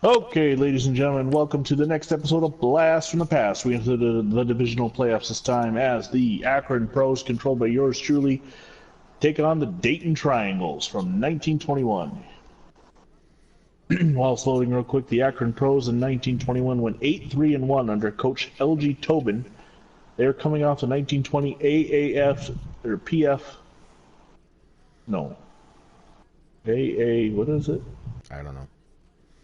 Okay, ladies and gentlemen, welcome to the next episode of Blast from the Past. We enter the divisional playoffs this time as the Akron Pros, controlled by yours truly, take on the Dayton Triangles from 1921. While it's loading real quick, the Akron Pros in 1921 went 8-3-1 under Coach L.G. Tobin. They're coming off the 1920 AAF, or PF, no, AA, what is it? I don't know.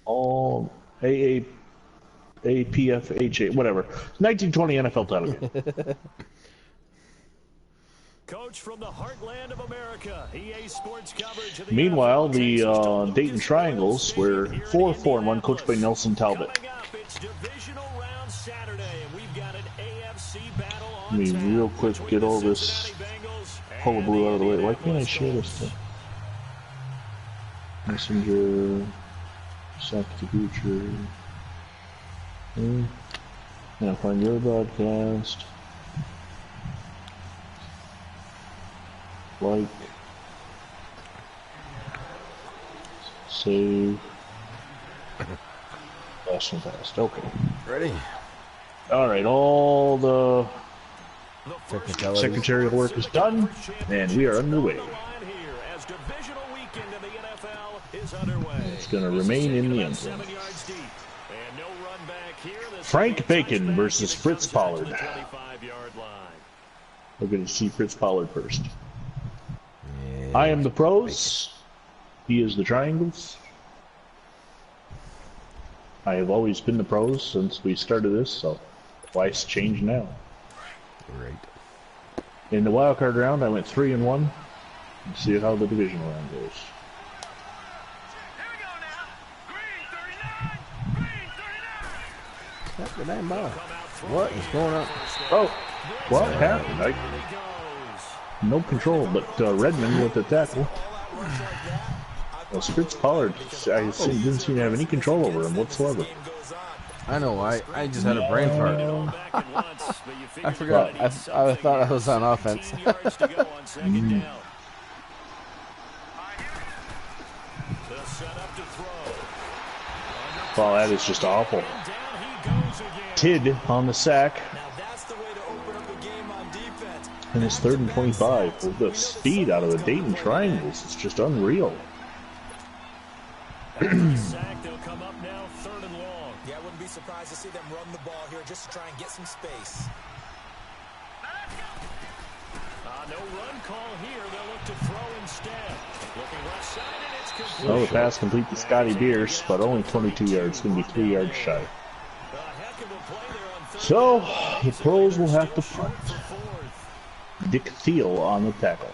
All AA, APFHA, whatever. 1920 NFL title game. Coach from the heartland of America, EA Sports coverage of the Meanwhile, the Dayton Triangles were 4-4-1, coached by Nelson Talbot. Coming up, it's Divisional round Saturday, and we've got an AFC battle on Let me tap real quick between get the all this Cincinnati Bengals hullabaloo out of the way. and Why can't I share this thing? Messenger, Sack the Future. Now find your broadcast. Like. Save. Blast and Past. Okay. Ready? Alright, all the Technicalities. secretarial work is done, and we are underway. It's going to remain in the end zone. Frank Bacon versus Fritz Pollard. We're going to see Fritz Pollard first. Yeah. I am the Pros. He is the Triangles. I have always been the Pros since we started this, so why change now? Right. In the wildcard round, I went 3-1. Let's see how the divisional round goes. What is going on? Oh, what happened? No control, but Redmond with the tackle. Well, Fritz Pollard, didn't seem to have any control over him whatsoever. I know why. I just had a brain fart. I forgot. I thought I was on offense. Well, that is just awful. Tid on the sack. And it's 3rd and 25. With the speed out of the Dayton Triangles, it's just unreal. Sack, they'll come up now, 3rd and long. Yeah, I wouldn't be surprised to see them run the ball here just to try and get some space. No run call here. They'll look to throw instead. Looking left side, and it's complete. Well, the pass complete to Scotty Beers, but only 22 yards. It's going to be 3 yards shy. So, the Pros will have to punt. Dick Thiel on the tackle.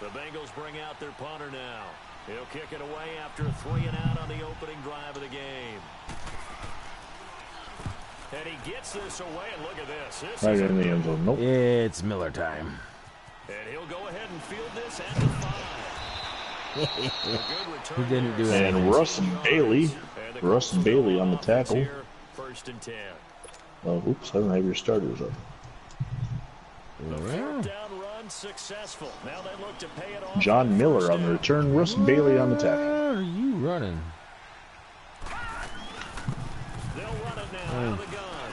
The Bengals bring out their punter now. He'll kick it away after a 3 and out on the opening drive of the game. And he gets this away, and look at this. This Right is in the end zone. Nope. It's Miller time. And he'll go ahead and field this at the 5. He didn't do it. And Russ Bailey on the tackle. 1st and 10. Oops, I don't have your starters up. Yeah. Down run successful. Now they look to pay it off. John Miller on the return. Russ Bailey on the tackle. Where are you running? They'll run it now out of the gun.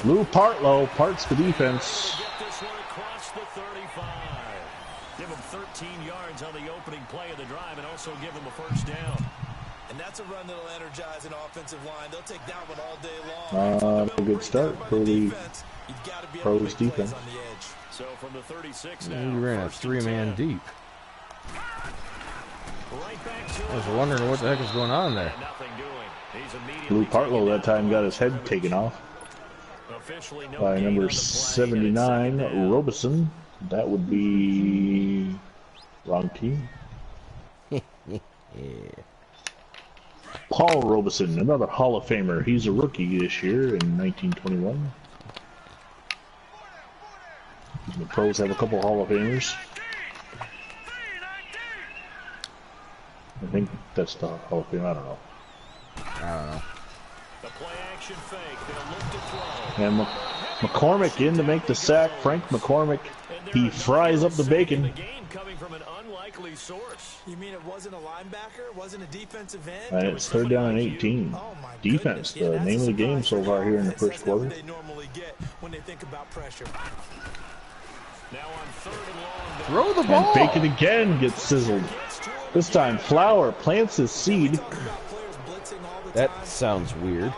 Lou Partlow parts the defense. Get this one across the 35. Give him 13 yards on the opening play of the drive and also give him a 1st down. And that's a run that'll energize an offensive line. They'll take that one all day long. A good start for the Pros defense. So from the 36 You now. ran a 1st and 3-man 10. deep. Right back to I was wondering what the heck is going on there. nothing doing. He's immediately Lou Partlow that time got his head taken off officially no by gain number on the play, 79, and it's 2nd down. Robeson. That would be wrong team. Yeah. Paul Robeson, another Hall of Famer. He's a rookie this year in 1921. The Pros have a couple Hall of Famers. I think that's the Hall of Fame. I don't know. I don't know. The play action fake. They'll look to throw. And McCormick in to make the sack. Frank McCormick. He fries up the bacon. You mean it wasn't a linebacker? It wasn't a defensive end? And it's 3rd down and 18. Oh my Defense, goodness. the name of the game so far here in the first quarter. They normally get when they think about pressure. Now on 3rd and long. Throw the ball. And bacon again gets sizzled. This time Flower plants his seed. That sounds weird.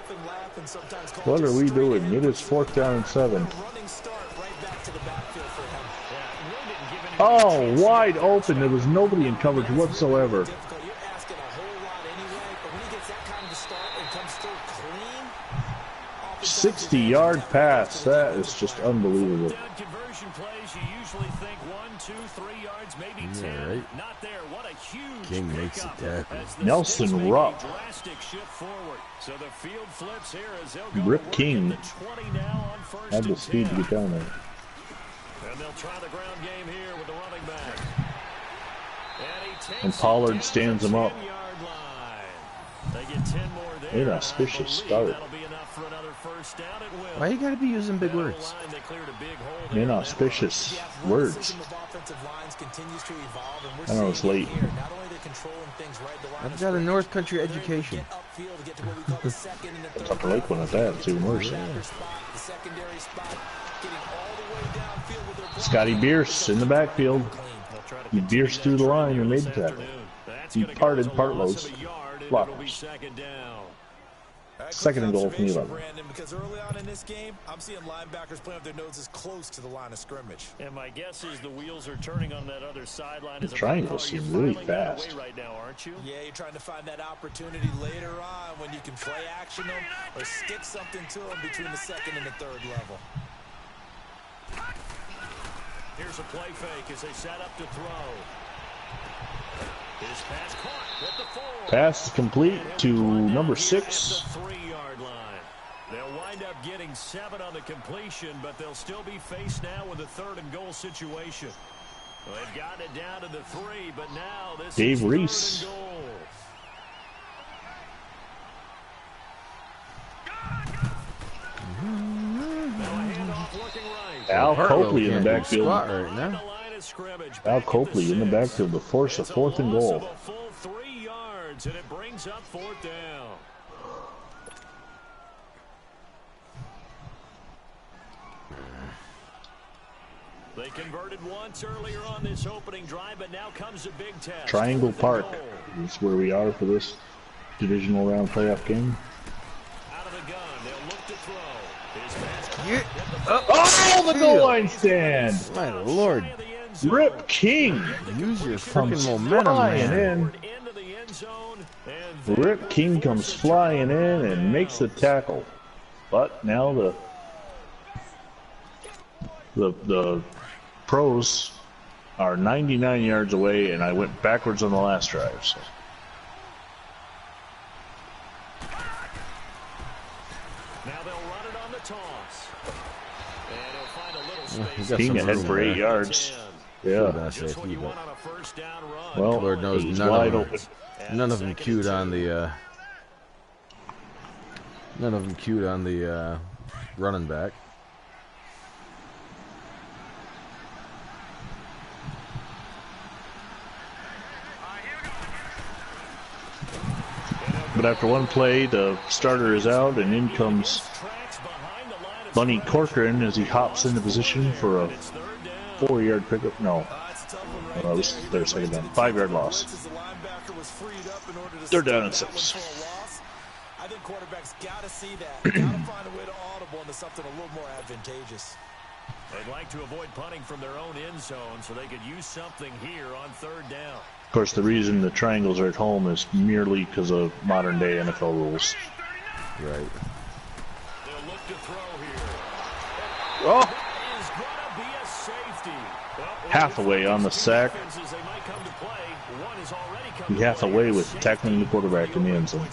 What are we doing? It is 4th down and 7. Oh, wide open. There was nobody in coverage whatsoever. 60-yard pass. That is just unbelievable. Yeah, right. King makes it tackle. Nelson Rupp. Rip King had the speed to get down there. And they'll try the ground game here with the running back. And Pollard stands him up. They get 10 more there. Inauspicious start. That'll be enough for another first down. It will. Why you gotta be using big words? Inauspicious words. I know it's late. I've got a North Country education. It's Upper Lakeland at that. It's even worse. Scotty Bierce in the backfield. He Bierce through the line and made the tackle. He parted partloads. Blockers. 2nd and goal from the 11. Because early on in this game, I'm seeing linebackers playing with their noses close to the line of scrimmage. And my guess is the wheels are turning on that other sideline. The triangles seem really fast. Right now, aren't you? Yeah, you're trying to find that opportunity later on when you can play action them or stick something to them between the 2nd and the 3rd level. Here's a play fake as they set up to throw. His pass caught at the 4. Pass complete to number 6. 3-yard line. They'll wind up getting 7 on the completion, but they'll still be faced now with a 3rd and goal situation. Well, they've gotten it down to the 3, but now this Dave is Reese. 3rd and goal. Al Copley in the backfield. Right now. Al Copley in the backfield to force a 4th and goal. A full 3 yards, and it brings up 4th down. They converted once earlier on this opening drive, but now comes a big test. Triangle Park is where we are for this divisional round playoff game. Out of the gun, they'll look to throw. His pass Oh, the goal line stand! My lord. Rip King Use your comes freaking momentum, flying man. in. Rip King comes flying in and makes the tackle. But now the pros are 99 yards away, and I went backwards on the last drive. So. Now they'll run it on the toss. And he'll find a little space. King ahead for 8 yards. Yeah. Just what you want on a first down run. Well, Lord knows he's none wide of them, open. none of them queued on the running back. But after one play, the starter is out, and in comes Bunny Corcoran as he hops into position for a 4-yard pickup. No, it was their 2nd down. 5-yard loss. 3rd down and 6. I think quarterbacks got to see that. Got to find a way to audible into something a little more advantageous. They'd like to avoid punting from their own end zone so they could use something here on 3rd down. Of course, the reason the triangles are at home is merely because of modern-day NFL rules. Right. They'll look to throw here. Oh! That is gonna be a safety. Hathaway on the sack. He Hathaway with tackling the quarterback in the end zone.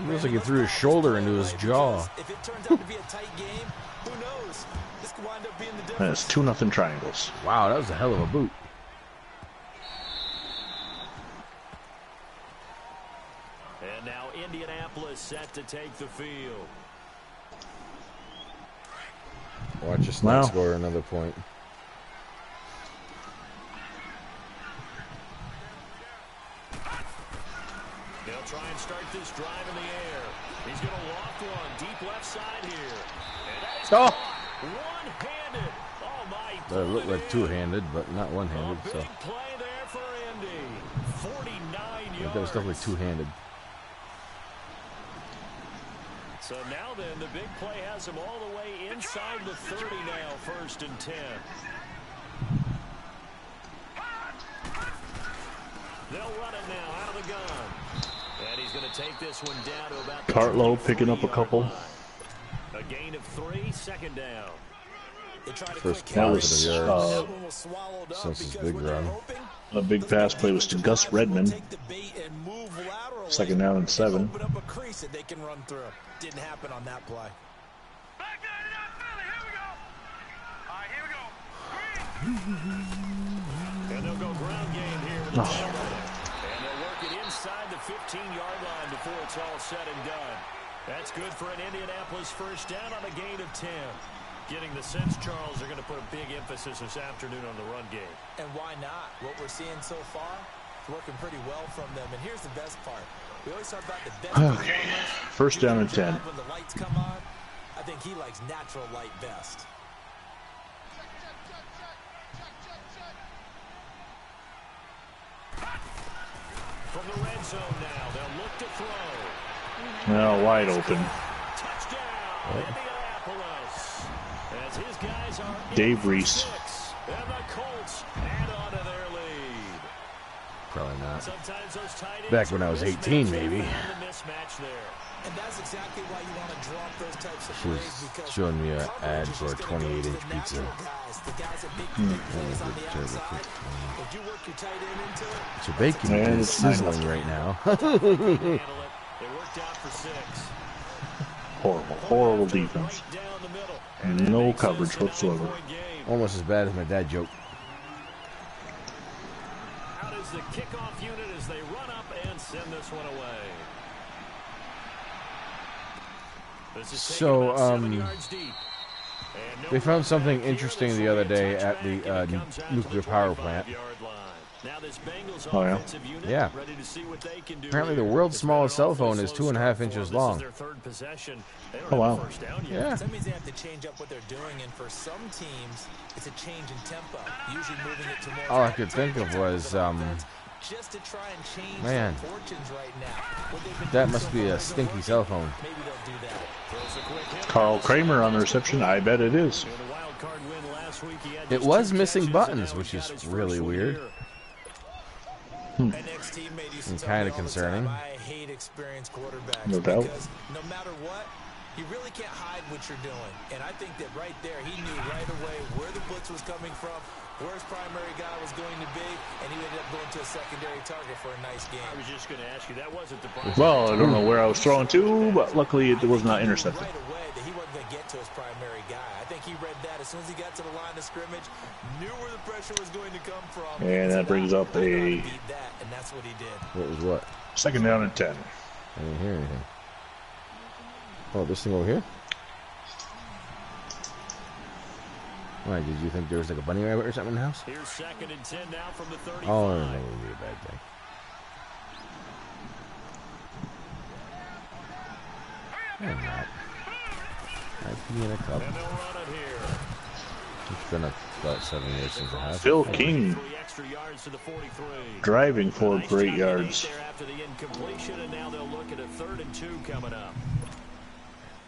Looks like he threw his shoulder into his jaw. If it turns out to be a tight game, who knows? This could wind up being the And difference. it's 2-0 Triangles. Wow, that was a hell of a boot. And now Indianapolis set to take the field. Watch us Wow. not score another point. They'll try and start this drive in the air. He's going to loft one deep left side here. And that is caught one-handed. Oh, my. It looked like two-handed, but not one-handed. A So big play there for Indy. 49 yards. that was definitely two-handed. So now then, the big play has him all the way inside the 30 now, 1st and 10. They'll run it now out of the gun. And he's going to take this one down to about the Cartlow picking up a couple. A gain of 3, 2nd down. First That was since his big run. a big pass play was to Gus Redmond. 2nd down and 7. Open up a crease that they can run through. Didn't happen on that play. And they'll go ground game here with the and they'll work it inside the 15-yard line before it's all said and done. That's good for an Indianapolis 1st down on a gain of 10. Getting the sense, Charles, they're going to put a big emphasis this afternoon on the run game. And why not? What we're seeing so far is working pretty well from them. And here's the best part. We always talk about the best performers. 1st down and 10. When the lights come on, I think he likes natural light best. From the red zone now, they'll look to throw. Now wide open. Touchdown, Indianapolis. As his guys are Dave Reese. And the Colts add on to their lead. Probably not. Sometimes those tight ends Back when I was 18, maybe. the mismatch there. And that's exactly why you want to drop those types of She was plays, because showing me an ad coverage is for a just gonna go 28-inch to the pizza. natural guys, the guys that make big plays on the outside. If you work your tight end into it, So bacon And is it's nice. sizzling right now. Handle it. They worked out for 6. Horrible defense. Right down the middle. And that No makes this coverage a whatsoever. 9-point game. Almost as bad as my dad joke. Out is the kickoff unit as they run up and send this one away. This is taken So, about 7 yards deep. And no They found running something back here. interesting It's the other a day at touchback, the and it comes out to nuclear the power 25-yard plant. line. Now this Bengals Oh, yeah. offensive unit Yeah. ready to see what they can do. Apparently the here. world's It's been smallest an cell awfully phone is slow 2.5 start for inches them. long. This is their 3rd possession. They don't Oh, have wow. a 1st down yet. Yeah. that means they have to change up what they're doing, and for some teams, it's a change in tempo. Usually moving it to more. All I could think of was, just to try and change man, their fortunes right now. What they've been that doing must so be far a isn't stinky working. cell phone. Maybe they'll do that. Throws a quick hit. Carl Kramer on the reception. I bet it is. In a wild card win last week, he had It just was 2 missing catches, buttons, and now which he's is got his really first one weird. here. An ex-teammate used to And tell me kinda all the concerning. time, I hate experienced quarterbacks No doubt. because no matter what, you really can't hide what you're doing. And I think that right there, he knew right away where the blitz was coming from, where his primary guy was going to be, and he ended up going to a secondary target for a nice game. I was just going to ask you, that wasn't the problem. Well, I don't know where I was throwing to, but luckily it was not He knew intercepted. right away that he wasn't going to get to his primary guy. I think he read that as soon as he got to the line of scrimmage, knew where the pressure was going to come from. And that brings up I know how to a beat that, and that's what he did. What was what? 2nd down and 10. I didn't hear anything. Oh, this thing over here? Why, did you think there was like a bunny rabbit or something in the house? Here's 2nd and 10 now from the 35. Oh, no, that would be a bad thing. I'm not. I'd be in a cup. And they'll run it here. It's been about 7 years since I have. Phil King 3 extra yards to the 43. driving forward Nice for 8 job yards. there after the incompletion, and now they'll look at a 3rd and 2 coming up.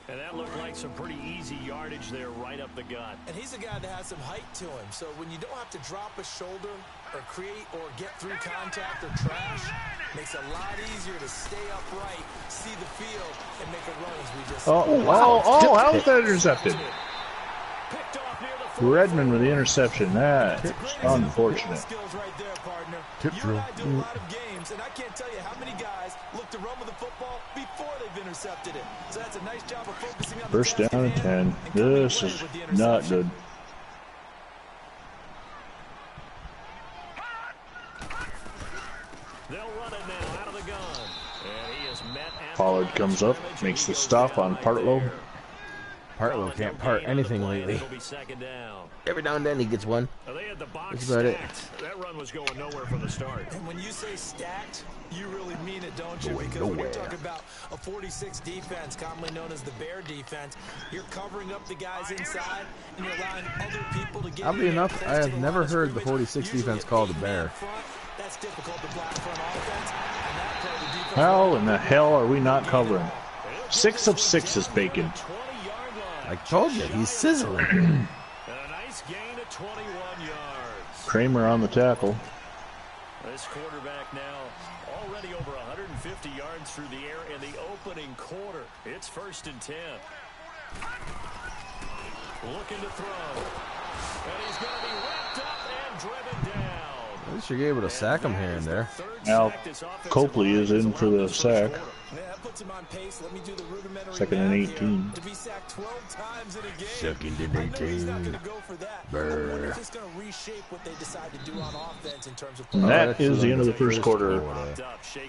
And that looked like some pretty easy yardage there right up the gut. And he's a guy that has some height to him. So when you don't have to drop a shoulder or create or get through contact or trash, makes it a lot easier to stay upright, see the field, and make a run as we just How is that intercepted? Picked off near the 40. Redmond with the interception. That's unfortunate. skills right there, partner. Tip You drill. and I do a lot of games, and I can't tell you how many guys look to run with the football before they've intercepted it. So that's a nice job of focusing on the 1st task down at and hand 10. and coming This away is with the not interception. good. They'll run it now out of the gun. And he is met at Pollard the comes up, scrimmage, makes and the he stop goes down on right Partlow. there. Partlow can't part anything lately. Every now and then he gets one. That's about it. That run was going nowhere from the start. And when you say stacked, you really mean it, don't you? Because when you're talking about a 46 defense, commonly known as the bear defense, you're covering up the guys inside, and you're allowing other people to get. Oddly enough, I have never heard the 46 defense called a bear. That's difficult to block front offense. And that part of the defense. How in the hell are we not covering? 6 of 6 is Bacon. I told you, he's sizzling. And a nice gain of 21 yards. Kramer on the tackle. This quarterback now already over 150 yards through the air in the opening quarter. It's 1st and 10. Looking to throw. And he's going to be wrapped up and driven down. At least you're able to sack him here and there. Now, Copley is in for the sack. Second and 18. To be sacked 12 times in a game. Second and I know he's not 18. going to go for that. Brr. I wonder if it's going to reshape what they decide to do on offense in terms of And play. that is the end of the first quarter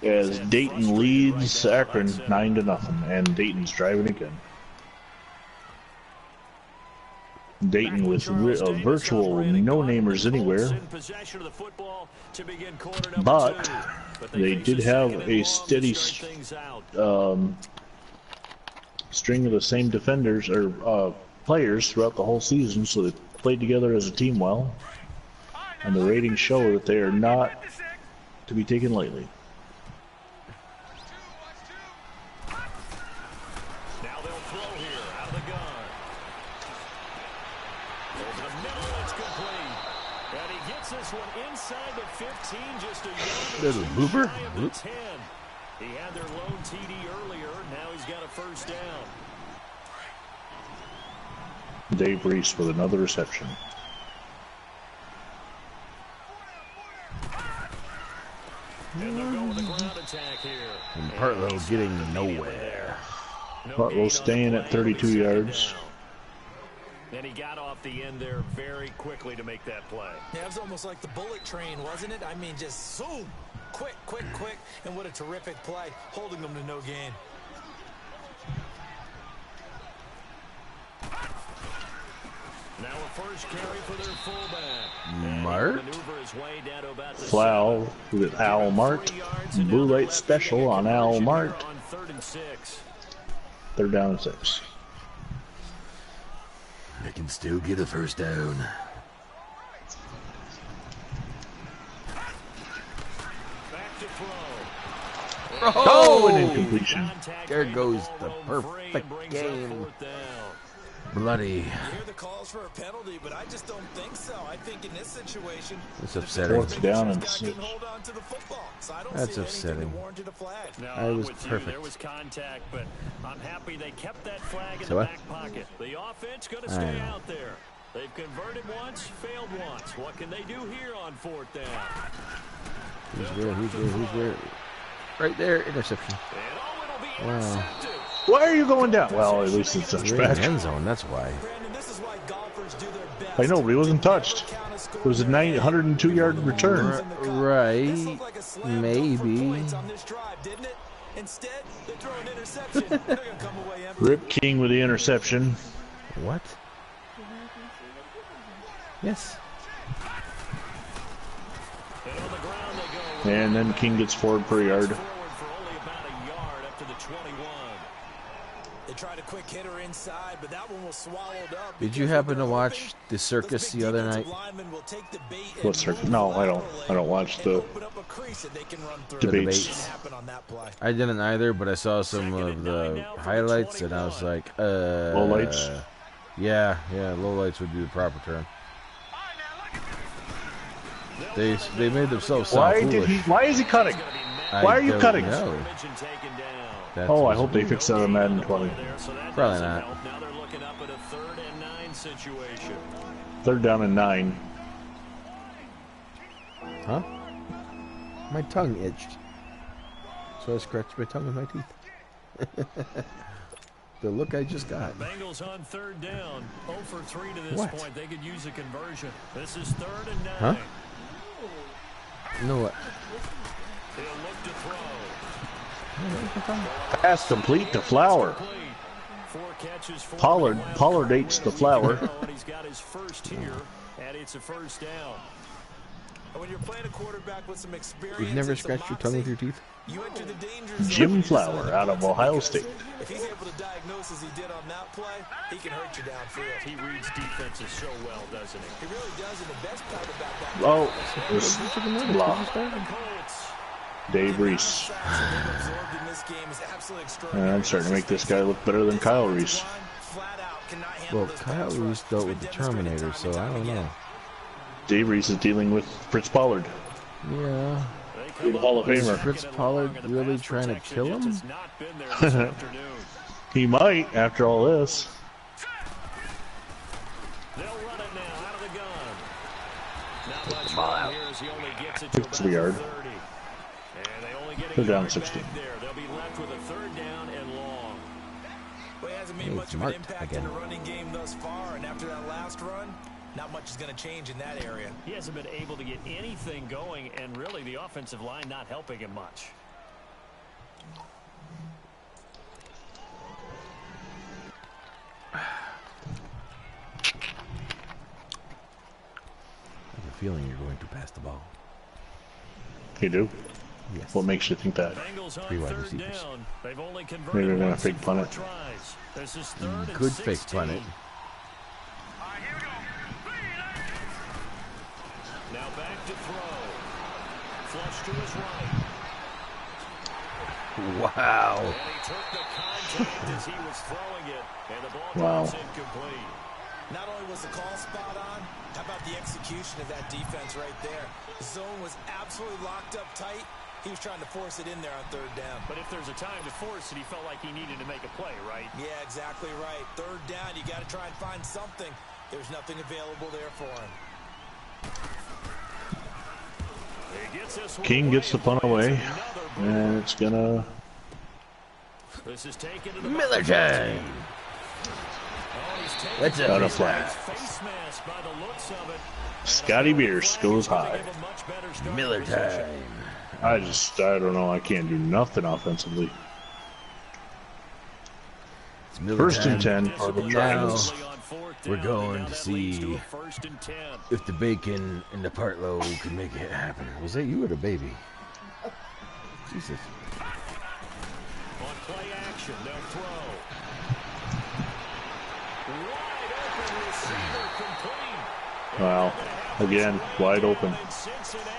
as Dayton leads Akron 9-0, and Dayton's driving again. Dayton with virtual no-namers anywhere, but they did have a steady string of the same defenders or players throughout the whole season, so they played together as a team well, and the ratings show that they are not to be taken lightly. Now they'll throw here out of the gun. Over the middle, it's complete. And he gets this one inside the 15, just a yard. Little booper. Shy of the 10. He had their lone TD earlier. Now he's got a first down. Dave Reese with another reception. And they'll go with a ground attack here. And Partlow getting nowhere. Partlow staying at 32 yards. And he got off the end there very quickly to make that play. Yeah, it was almost like the bullet train, wasn't it? I mean, just zoom. Quick, quick, quick. And what a terrific play, holding them to no gain. Now a first carry for their fullback. Mart. Flau with Al Mart. Blue light special on Al Mart. 3rd down and 6. They can still get a first down. Oh, an incompletion. There goes the perfect game. Bloody. You hear the calls for a penalty, but I just don't think so. I think in this situation, It's upsetting. 4th down and 6. hold on to the football. So I don't That's see anything upsetting. that warranted a flag. No, I was with you. perfect. There was contact, but I'm happy they kept that flag in So the what? back pocket. The offense going to I stay know. out there. They've converted once, failed once. What can they do here on 4th down? Who's there? Right there, interception. And oh, it'll be Wow. intercepted. Why are you going down? Well, at least it's We're in the touchback. end zone, that's why. Brandon, this is why golfers do their best. I know, but he wasn't touched. It was a 102-yard return. Right, maybe. Instead, they throw an interception. They're going to come away empty. Rip King with the interception. What? Yes. And on the ground they go. And then King gets forward per yard. Forward for only about a yard up to the 21. They tried a quick hitter inside, but that one was swallowed up. Did you happen to watch the circus the other night? What circus? No, I don't. I don't watch the debates. I didn't either, but I saw some of the highlights, and I was like, Lowlights? Yeah, lowlights would be the proper term. They made themselves sound foolish. Why is he cutting? Why are you cutting? No. Oh, I hope they fix that on Madden 20. Probably not. Now they're looking up at a 3rd and 9 situation. 3rd down and 9. Huh? My tongue itched. So I scratched my tongue with my teeth. The look I just got. Bengals on 3rd down. 0 for 3 to this What? point. They could use a conversion. This is 3rd and 9. Huh? No what? He'll look to throw. Pass complete to Flower. 4 catches catches for Pollard eats the flower. He's got his first here, and it's a first down. When you're playing a quarterback with some experience, You've never scratched your tongue with your teeth? You enter the danger zone. Jim Flower out of Ohio State. If he's able to diagnose as he did on that play, he can hurt you downfield. He reads defenses so well, doesn't he? He really does, and the best part about that. Oh, this blah. Dave Reese. I'm starting to make this guy look better than Kyle Reese. Well, Kyle Reese dealt with the Terminator, so I don't know. Dave Reese is dealing with Fritz Pollard. Yeah. The Hall of Is Famer. Fritz Pollard really trying to kill him? He might, after all this. They'll run it now out of the gun. Not much ball out. here as he only gets it 60 yard. 30. And they only get a They're down yard 16. back there. They'll be left with a third down and long. Well, he hasn't made Hey, much of an Mark impact again. in the running game thus far, and after that last run, not much is going to change in that area. He hasn't been able to get anything going, and really the offensive line not helping him much. I have a feeling you're going to pass the ball. You do? Yes. What makes you think that? Bengals on Three wide third receivers. down. They've only Maybe converted they're gonna once fake in punt 4 it. tries. This is third and Good fake 16. punt it. Now back to throw. Flush to his right. Wow. And he took the contact as he was throwing it. And the ball Wow. goes incomplete. Not only was the call spot on, how about the execution of that defense right there? The zone was absolutely locked up tight. He was trying to force it in there on third down. But if there's a time to force it, he felt like he needed to make a play, right? Yeah, exactly right. Third down, you got to try and find something. There's nothing available there for him. He gets this one King gets the punt away, Another and it's gonna. This is taken to the Miller time. That's Out it. of flag. face mask by the looks of it. Scotty Bierce goes high. Give a much better start Miller position. time. I don't know. I can't do nothing offensively. It's Miller First time. and 10 for the Now Triangles. we're going to Now that leads see a first and 10. if the bacon and the partlow can make it happen. Was that you or the baby? Jesus. On play action, they'll throw. Wide open receiver complete. Wow. Again, wide open. In Cincinnati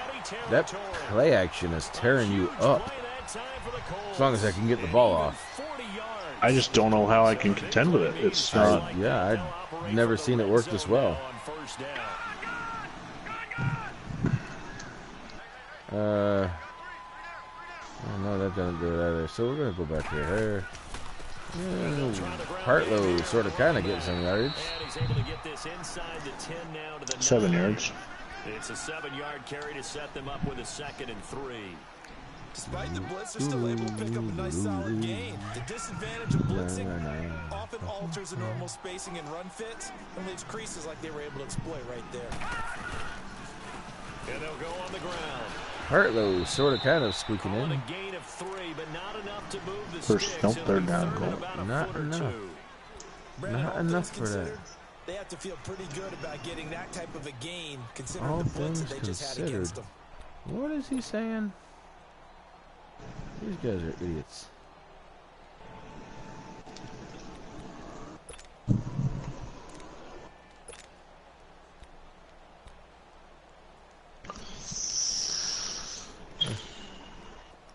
That territory. play action is tearing you up. Play that time for the Colts. As long as I can get the ball off. 40 yards. I just don't know how I can contend with it. It's not. Yeah, I've never seen it work this well. On first down. Oh no, that doesn't do it either. So we're gonna go back here. Partlow sort of kind of getting some yards. And he's able to get this inside the 10 now to the 7 9. yards. It's a 7-yard carry to set them up with a 2nd and 3. Despite the blitz, they're still able to pick up a nice solid gain. The disadvantage of blitzing often alters the normal spacing and run fits and leaves creases like they were able to exploit right there. And they'll go on the ground. Partlow sort of kind of squeaking On a in. gain of 3, but not enough to move the First, sticks. nope, It'll third be down, third goal. about a Not foot or enough. two. Brandon, Not all enough things for that. considered, they have to feel pretty good about getting that type of a gain, considering All the blitz that things they just had considered. against them. What is he saying? These guys are idiots.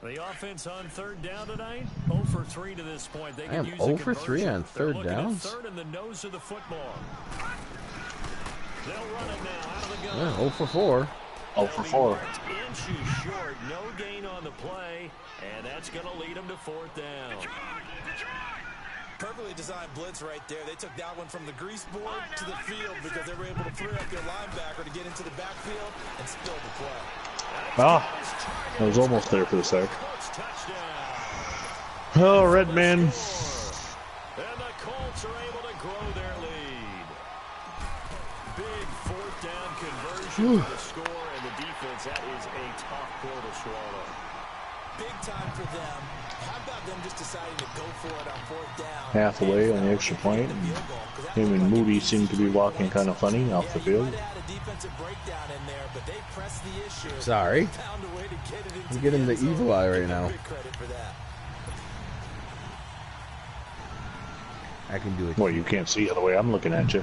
The offense on third down tonight, 0 for 3 to this point. They I could am use 0 a for 3 conversion. on They're third looking at downs? third in the nose of the football. They'll run it now out of the gun. Yeah, 0 for 4. 0 for 4. Inches short, no gain on the play, and that's going to lead them to 4th down. Perfectly designed blitz right there. They took that one from the grease board to the field because they were able to free up their linebacker to get into the backfield and spill the play. Ah, I was almost there for the sec. Colts touchdown. Oh, Red Man. And the Colts are able to grow their lead. Big 4th down conversion for the score, and the defense, that is a tough pill to swallow. big time for them. How about them just deciding to go for it on 4th down? Half away on the extra point. Him and Moody seem to be walking kind of funny off the field. Sorry. I'm getting the evil eye right now. I can do it. Well, you can't see the way I'm looking at you.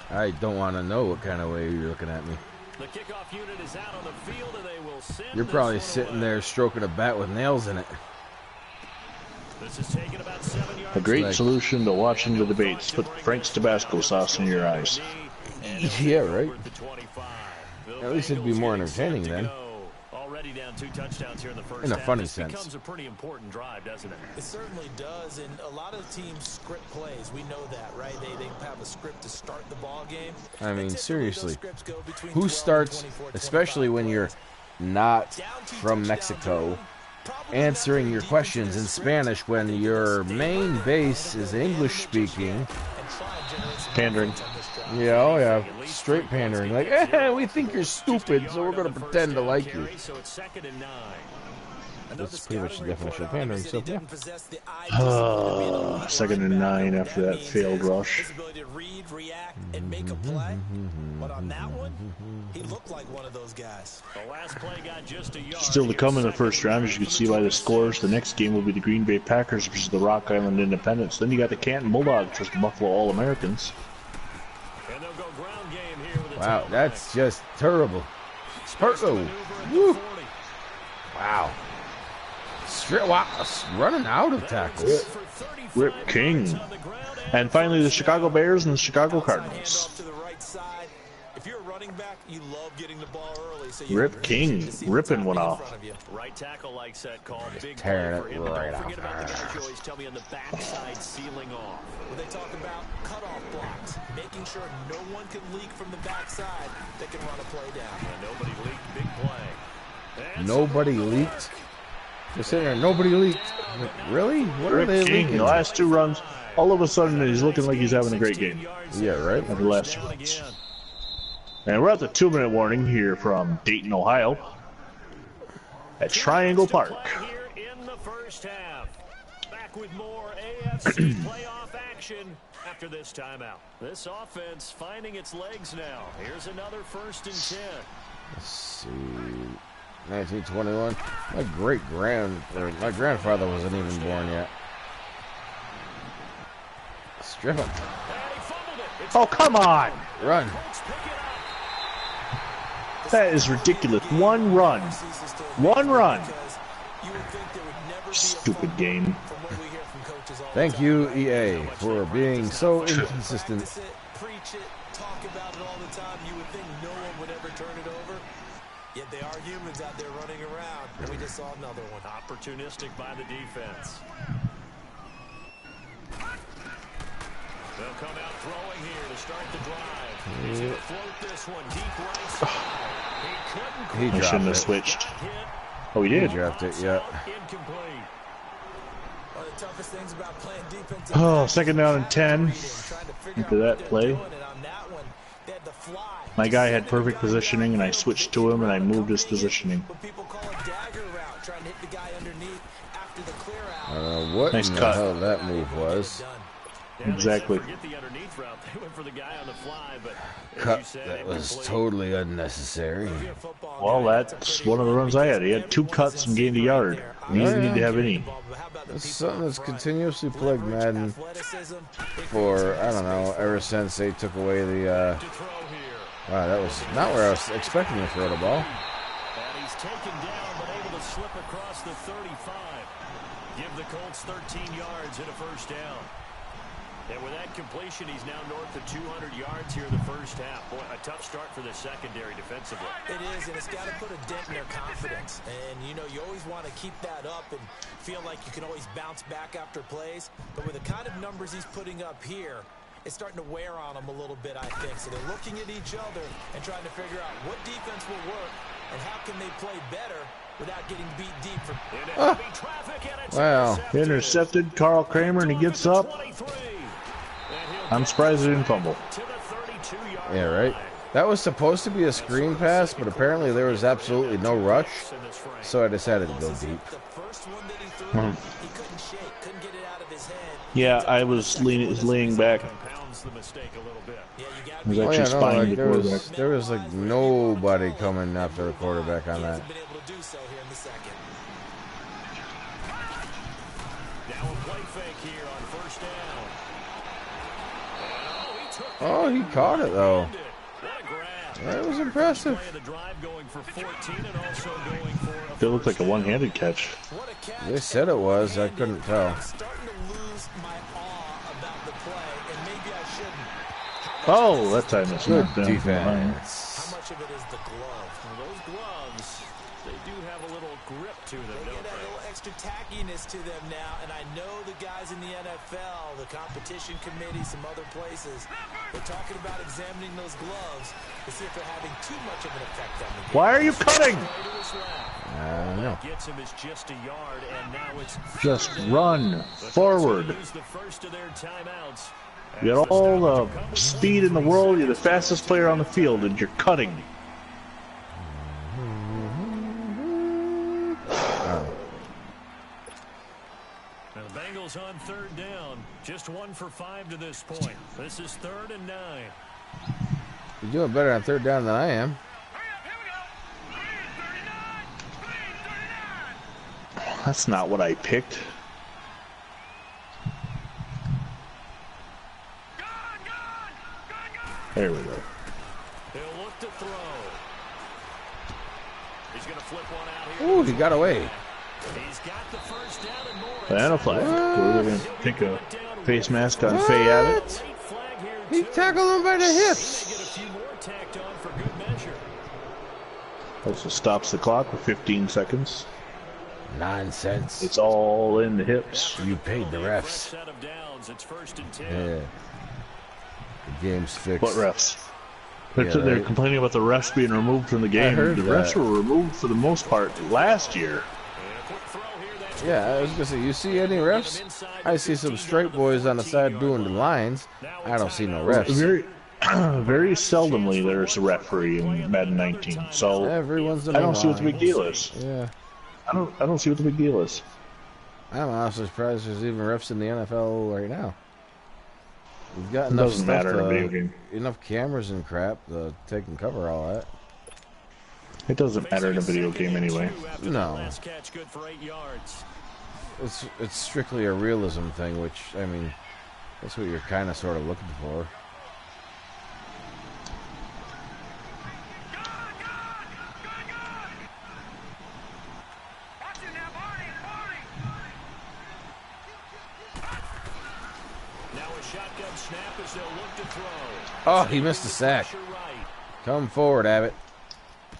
I don't want to know what kind of way you're looking at me. The kickoff unit is out on the field, and they will send You're probably sitting there stroking a bat with nails in it. This is taking about 7 yards. A great solution to watching the debates. Put Frank's Tabasco sauce in your eyes. Yeah, right. At least it'd be more entertaining then. Already down 2 touchdowns here in the first In a half. funny This sense. becomes a pretty important drive, doesn't it? It certainly does, and a lot of teams script plays. We know that, right? They have a script to start the ball game. I mean, seriously, Scripts go between who 12 starts, and 24, especially when you're not from Mexico, answering your questions in Spanish when your main base is English speaking? Pandering. Yeah, oh yeah, straight pandering. Like, we think you're stupid, so we're going to pretend to like you. So it's 2nd and 9. That's pretty much the definition of pandering, so yeah. 2nd and 9 after that failed rush. His ability to read, react, and make a play. But on that one, he looked like one of those guys. The last play got just a yard. Still to come in the first round, as you can see by the scores. The next game will be the Green Bay Packers versus the Rock Island Independents. Then you got the Canton Bulldogs versus the Buffalo All-Americans. And they'll go ground game here with a Wow, tailback. that's just terrible. Sparkle. Maneuver at the Woo. 40. Wow. Wow, running out of tackles. For 35 Rip King. yards on the ground And finally, the Chicago Bears and the Chicago Handoff Cardinals. to the right side. If you're a running back, you love getting the ball early. So you Rip King to see what's ripping one happening in off. front of you. Right tackle likes that call. Big tearing play for it him. But right don't forget off. about the guys you always tell me on the backside sealing off. When they talk about cutoff blocks, making sure no one can leak from the backside that can run a play down. And nobody leaked. Big play. And Nobody leaked. They're sitting there, nobody leaked. Like, really? What are they Rip King, leaking? the last 2 runs, all of a sudden he's looking like he's having a great 16 game. yards Yeah, there. right. After the last 2 Down runs. again. And we're at the 2-minute warning here from Dayton, Ohio, at Triangle Park. Play here in the first half. Back with more AFC playoff action after this timeout. This offense finding its legs now. Here's another 1st and 10. Let's see. 1921. My grandfather wasn't even born yet. Strip him. And he fumbled it. It's Oh, come on! Run. Colts pick it up. That is ridiculous. 1 run. 1 run. Stupid game. Thank you, EA, for being so inconsistent. Preach it, talk about it all the time. You would think no one would ever turn it over. Yet they are humans out there running around, and we just saw another one. Opportunistic by the defense. They'll come out throwing here to start the drive. He's going to float this one deep right side. He He I couldn't shouldn't have dropped it. switched. hit. Oh, he He did. dropped it, yeah. Incomplete. One of the toughest things about playing defense. Oh, 2nd down and 10. After that play. My guy had perfect positioning, and I switched to him, and I moved his positioning. What people call a dagger route, trying to hit the guy underneath after the clear out. I don't know what Nice in the cut. hell that move was. Yeah, they Exactly. said forget the underneath route. They went for the guy on the fly, but as you Cut said, that was incomplete. totally unnecessary. Well, that's one of the runs I had. He had 2 cuts and gained a yard. He didn't need to have any. It's something that's continuously plagued Madden for, I don't know, ever since they took away the, To throw here. wow, that was not where I was expecting to throw the ball. And he's taken down, but able to slip across the 35. Give the Colts 13 yards and a 1st down. And with that completion, he's now north of 200 yards here in the first half. Boy, a tough start for the secondary defensively. It is, and it's got to put a dent in their confidence. And, you know, you always want to keep that up and feel like you can always bounce back after plays. But with the kind of numbers he's putting up here, it's starting to wear on them a little bit, I think. So they're looking at each other and trying to figure out what defense will work and how can they play better without getting beat deep. Into heavy traffic, and it's Wow. Intercepted Carl Kramer, and he gets up. 23. And he'll I'm surprised he didn't fumble. to the 32-yard Yeah, right. line. That was supposed to be a screen pass, but apparently there was absolutely no rush, so I decided to go deep. Mhm. He couldn't shake, couldn't get it out of his head. Yeah, I was laying back. Compounds the mistake a little bit. Yeah, you got I was to Oh actually yeah, no, spying like the there quarterback. was like nobody coming after the quarterback on that. been able to do so here in the second. Now a play fake here on first down. Oh, he took Oh, he caught it though. it. What a grab. That was impressive. Play of the drive going for 14 and also going for a It looked like a first down. one-handed catch. What a catch. They said it was. I couldn't tell. I'm starting to lose my awe about the play, and maybe I shouldn't. Oh, that time it's Good knocked down from behind. defense. How much of it is the glove? Well, those gloves, they do have a little grip to them, They don't get a they? little extra tackiness to them now, and I know the guys in the NFL, the competition committee, some other places, they're talking about examining those gloves to see if they're having too much of an effect on the game. Why are you cutting? Play to his left. I don't know. Gets him is just a yard, and now it's Just run forward. use the first of their timeouts. You got all the speed in the world. You're the fastest player on the field, and you're cutting. And the Bengals on third down. Just 1 for 5 to this point. This is 3rd and 9. You're doing better on third down than I am. That's not what I picked. There we go. He'll look to throw. He's going to flip one out here. Ooh, he got away. He's got the first down and more. And a flag. We're going to take a face mask on Faye Abbott. Late flag here, He too. tackled him by the They get a hips. few more tacked on for good measure. Also stops the clock with 15 seconds. Nonsense. It's all in the hips. You paid the Fresh refs. set of downs. It's 1st and 10. Yeah. The game's fixed. What refs? They're, Yeah, they're they- complaining about the refs being removed from the game. heard The refs that. were removed for the most part last year. And a quick throw here. That's Yeah, I was gonna say, you see any refs? I see some straight boys on the side doing the lines. I don't see no refs. Very, very seldomly there's a referee in Madden 19. So Every once in I a don't see what the while. big deal is. Yeah, I don't see what the big deal is. I'm honestly surprised there's even refs in the NFL right now. We've got It enough doesn't stuff matter in a video to, game. enough cameras and crap to take and cover all that. It doesn't matter in a video game anyway. No. last catch good for 8 yards. It's strictly a realism thing, which I mean, that's what you're kind of sort of looking for. Now a shotgun snap as they'll look to throw. Oh, he missed a sack. Pressure right. Come forward, Abbott.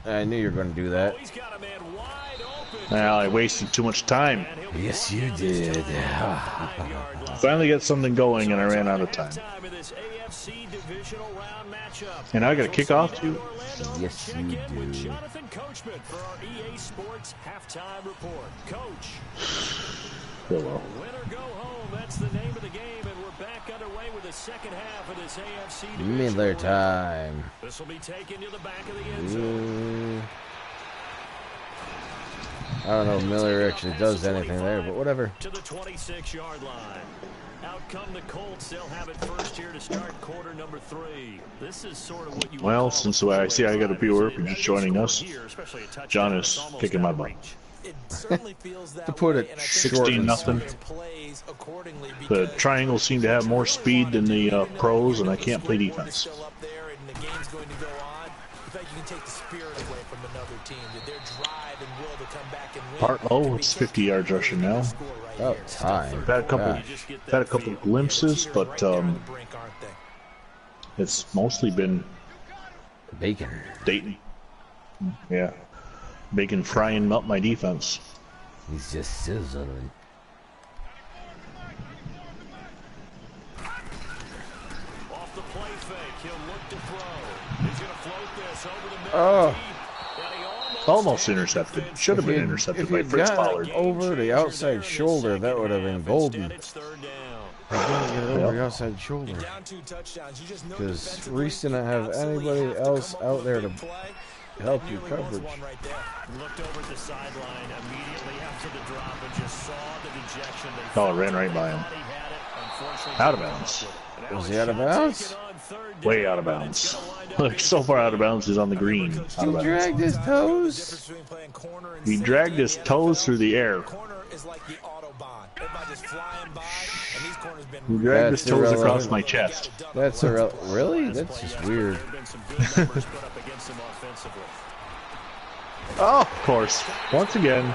I knew you were going to do that. Oh, he's got a man wide open. Well, I wasted too much time. And he'll be Yes, brought you down this did. time at the 5-yard line. Finally got something going, and I ran out of time. Time of this AFC divisional round matchup. And I got to kick off too. Yes, Check you in with do. Jonathan Coachman for our EA Sports halftime report. Coach, Oh, well. win or go home, that's the name of the game, and we're back underway with the second half of this AFC divisional Miller round. time. This will be taken to the back of the end zone. I don't know if Miller actually does anything there, but whatever. To the 26-yard line. Out come the Colts. They'll have it first here to start quarter number 3. This is sort of what you Well, would call since a I see I got a viewer for that just is joining scored us, here, especially a touchdown. John It's is almost kicking my out of butt. reach. It certainly feels that To put way, it and I short think 16 nothing. their plays accordingly The because Triangles seem to have more speed than the pros, and I can't play scoreboard is defense. still up there and the game's going to go on. In fact, you can take the spirit away from another team, that their drive and will to come back and win. Part low, can be it's 50 yards rushing now. score right About here. time. I've had a couple, Gosh. had a couple of glimpses, but Right there on the brink, aren't they? it's mostly been Bacon. Dayton. Yeah, Bacon frying up my defense. He's just sizzling. Off the play fake, he'll look to throw. He's going to float this over the middle. Oh. And he Almost intercepted. Should have been If intercepted by you'd Fritz gotten Pollard. it over the outside shoulder, that would have been golden. It's third down. You gotta get it over the outside shoulder. Down 2 touchdowns. You just know Because defensively, Reese didn't have absolutely anybody have to else come up out with a there big to play. help That you nearly was coverage. one right there. Looked over at the sideline immediately after Oh, it ran right by him. Out of bounds. Was he out of bounds? Way out of bounds. Like, so far out of bounds, he's on the green. Out of He bounds. dragged his toes. He dragged his toes through the air. He dragged his toes across my chest. That's really? That's just weird. Oh, of course. Once again.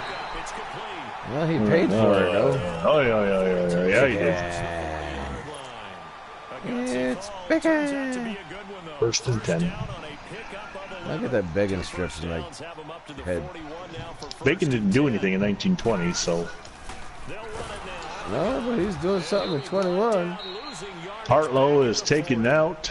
Well, he paid for it, though. Oh, yeah, he did. It's Bacon. First and 10. Look at that Bacon strips in my head. Bacon didn't do anything in 1920, so. No, but he's doing something in 21. Hartlow is taken out.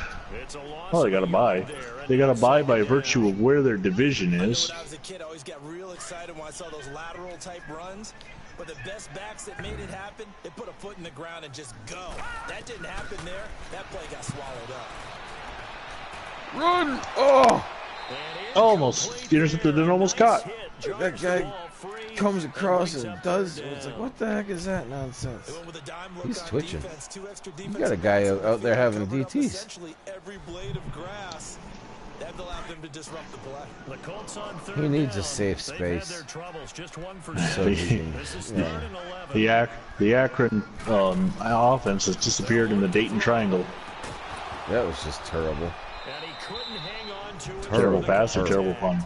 Oh, they got a bye. They got a bye by virtue of where their division is. When I was a kid, I always got real excited when I saw those lateral type runs. But the best backs that made it happen, they put a foot in the ground and just go. That didn't happen there. That play got swallowed up. Run! Oh! Almost intercepted and almost caught. That guy comes across and does. It's like, what the heck is that nonsense? He's twitching. You got a guy out there having DTs. Every blade of grass. That allowed them to disrupt the play. He needs a safe space. So he can, yeah. The Akron offense has disappeared in the Dayton Triangle. That was just terrible. Terrible pass or terrible pun?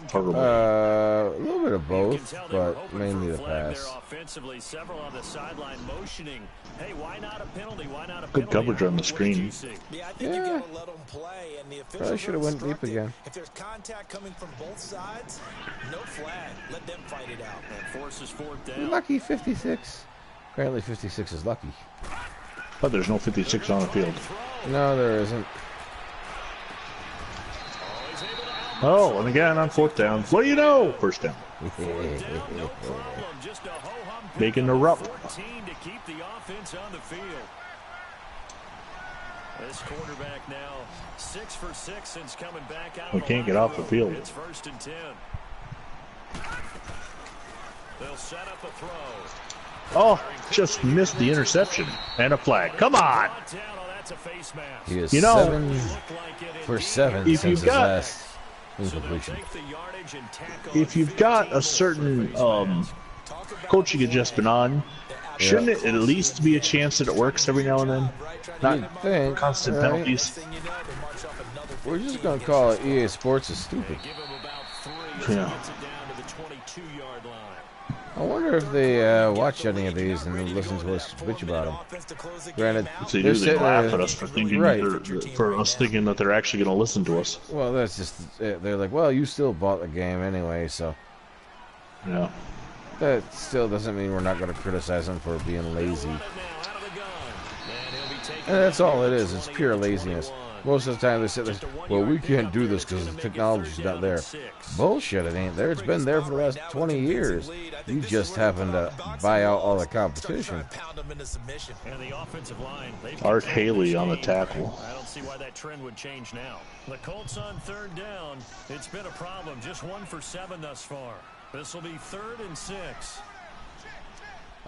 Terrible. A little bit of both, but mainly the pass. Good coverage on the screen. Yeah. Probably should have went deep again. If there's contact coming from both sides, no flag. Let them fight it out. And forces fourth down. Lucky 56. Apparently 56 is lucky. But there's no 56 on the field. No, there isn't. Oh, and again on fourth down. What do you know? First down. Making the rup. This quarterback now 6 for 6 since coming back out. We can't get off the field. It's first and 10. They'll set up a throw. Oh, just missed the interception and a flag. Come on. He is You know, 7 for 7 if since you've his got- last incompletion. If you've got a certain coaching adjustment on, shouldn't it at least be a chance that it works every now and then? Not You'd think, constant right? penalties. We're just gonna call it EA Sports is stupid. Yeah. I wonder if they watch any of these and listen to us bitch about them. Granted, If they they're do, they sitting laugh there- at us for thinking right. for us thinking that they're actually going to listen to us. Well, that's just it. They're like, well, you still bought the game anyway, so Yeah. that still doesn't mean we're not going to criticize them for being lazy. And that's all it is. It's pure laziness. Most of the time they sit there, well, we can't do this because the technology's not there. Bullshit, it ain't there. It's been there for the last 20 years. You just happen to buy out all the competition. Art Haley on the tackle. I don't see why that trend would change now. The Colts on third down. It's been a problem. Just 1 for 7 thus far. This will be 3rd and 6.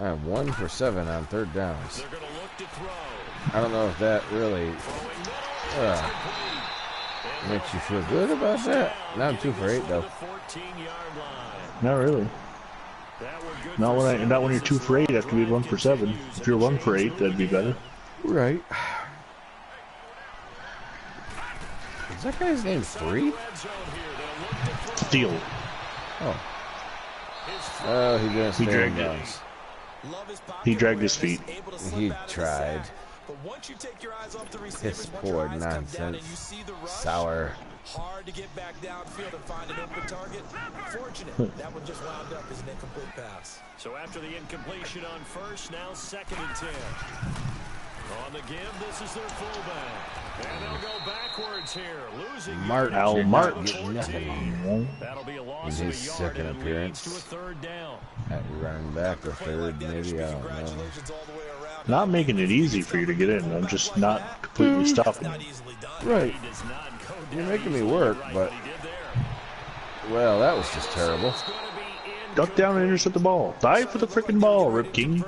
I'm 1 for 7 on third downs. They're going to look to throw. I don't know if that really makes you feel good about that. Now I'm 2 for 8 though. Not really. Not when you're 2 for 8 after being 1 for 7. If you're 1 for 8, that'd be better. Right. Is that guy's name 3? Steele. Oh. Oh, he didn't stay in bounds. He dragged his feet. He tried. Piss poor nonsense. Sour. Hard to get back downfield and find an open target. Fortunate, that one just wound up as an incomplete pass. So after the incompletion on first, now 2nd and 10. On the give, this is their fullback. And they'll go backwards here. Losing Mart Al did Mart. not get nothing That'll be a loss in of his a yard second and it appearance. leads to a 3rd down. At running back or third, maybe, I don't know. Not making it easy for you to get in. I'm just not completely stopping you. Right. You're making me work, but... Well, that was just terrible. duck down and intercept the ball. Dive for the freaking ball, Rip King.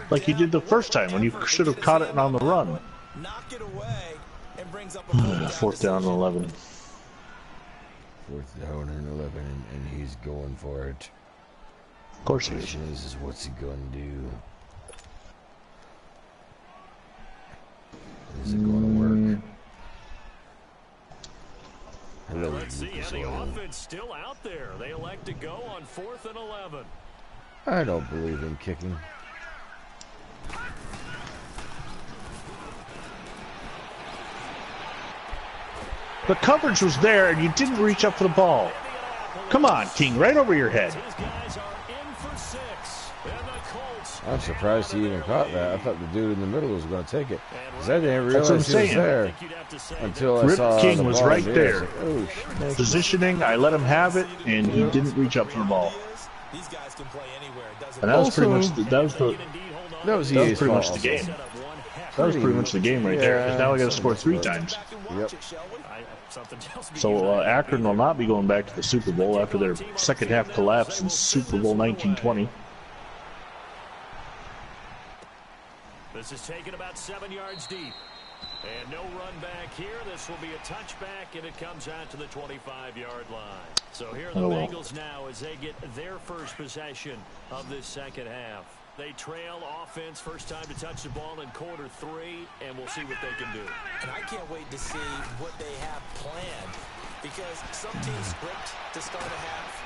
Like you did the first time when you should have caught it on the run. Knock it away and brings up a 4th down and 11. 4th down and 11, and he's going for it. Of course he is. Question is what's he going to do? Is it going to work? Hello, Let's see, the offense still out there. They elect to go on 4th and 11. I don't believe in kicking. The coverage was there, and you didn't reach up for the ball. Come on, King, right over your head. These guys are in for 6. And the Colts. I'm surprised he even caught that. I thought the dude in the middle was going to take it. Because I didn't That's what I'm realize he was saying. there until I Rip saw King the was ball right in the air. I was there. like, oh, shit. Positioning, I let him have it, and he didn't reach up for the ball. These guys can play anywhere. It doesn't And that was pretty Also- much that was EA's pretty much fault the also. game. That was pretty much the game right there. Because now I got to score 3 times. Yep. So Akron will not be going back to the Super Bowl after their second half collapse in Super Bowl 1920. This is taken about 7 yards deep. And no run back here. This will be a touchback, and it comes out to the 25-yard line. So here are the Bengals now as they get their first possession of this second half. They trail offense, first time to touch the ball in quarter 3, and we'll see what they can do. And I can't wait to see what they have planned, because some teams script to start a half.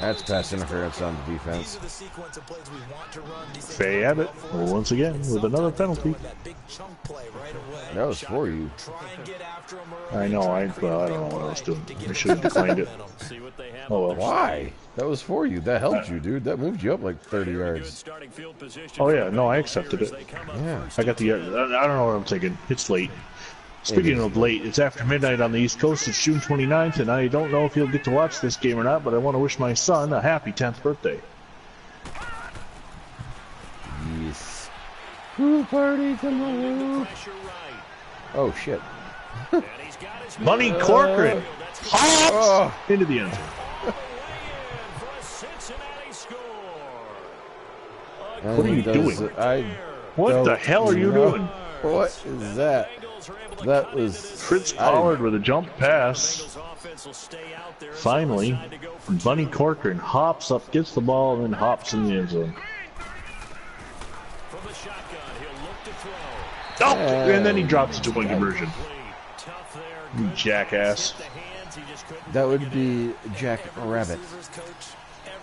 That's pass interference on the defense. These are the sequence of plays we want to run. These Faye Abbott, once again, with another penalty. That big chunk play right away. That was for you. Try and get after them early. I know, I don't know what I was doing. I should have declined it. See what they have. Oh well. Why? That was for you. That helped you, dude. That moved you up like 30 yards. Oh yeah, no, I accepted it. Yeah. I got the. I don't know what I'm thinking. It's late. Speaking of late, it's after midnight on the East Coast. It's June 29th, and I don't know if he'll get to watch this game or not, but I want to wish my son a happy 10th birthday. Yes. Pool party tomorrow. Oh, shit. Money Corcoran hops into the end zone. What are you doing? What the hell are you doing? What is that? That was Fritz Pollard with a jump pass. Finally, Bunny Corcoran hops up, gets the ball, and then hops in the end zone. Oh, and then he drops a 2-point conversion. You jackass. That would be Jack Rabbit.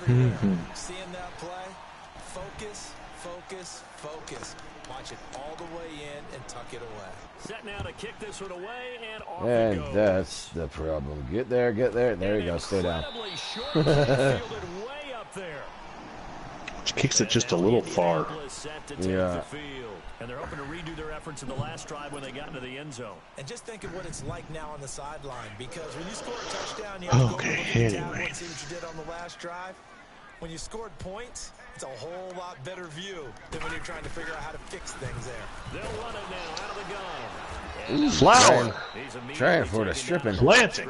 Seeing that play, focus, focus, focus. Watch it all the way in and tuck it away. Set now to kick this one away, and off And it goes. that's the problem. Get there, get there. There you go. Stay down. Incredibly short, fielded way up there. Which kicks it just a little far. Set to take Yeah. the field. And they're hoping to redo their efforts in the last drive when they got into the end zone. And just think of what it's like now on the sideline, because when you score a touchdown, you have to go Okay, look at the anyway. tablet and see what you did on the last drive. When you scored points, it's a whole lot better view than when you're trying to figure out how to fix things there. They'll run it now out of the gun. Flower. Trying for the stripping. Planting.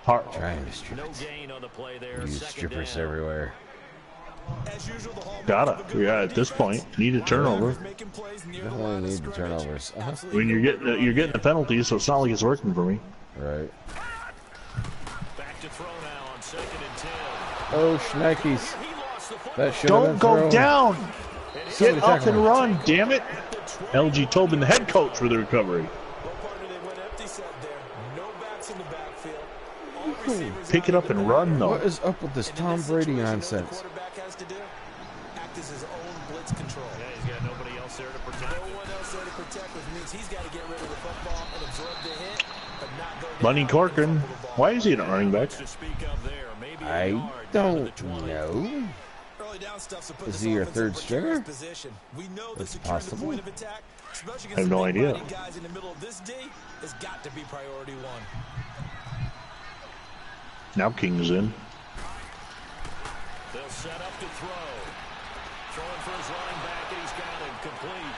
Hard. Trying to strip No it. gain on the play there. Use Second strippers down. everywhere. As usual, the hallmark Gotta. of a good Yeah, at this point, need a turnover. making plays near the Definitely line of need the scrimmage. turnovers. I mean, you're getting the penalties, so it's not like it's working for me. Right. Back to throw now on 2nd and 10. Oh, shnikes. He lost the football. That should have Don't been go thrown. down. Somebody Get up tackle and him. run, damn it. LG Tobin, the head coach for the recovery. Well, partner, they went empty set there. No backs in the backfield. All receivers Pick it out up in the and middle. run, though. What is up with this And in Tom this Brady situation, you know what nonsense? the quarterback has to do? Act as his own blitz control. Yeah, he's got nobody else there to protect. No one else there to protect, which means he's got to get rid of the football and absorb the hit, but not go down Bunny and Corcoran. fumble the ball. Why is he not running back? To speak of there. Maybe a I yard down to the don't 20. know. Early down stuff's to put Is this he your offense in third precarious stringer? position. We know that That's securing the possible. point of attack, especially I have no against the idea. big-bodied guys in the middle of this D, has got to be priority one. Now King's in. They'll set up to throw. Throwing for his running back, and he's got him complete.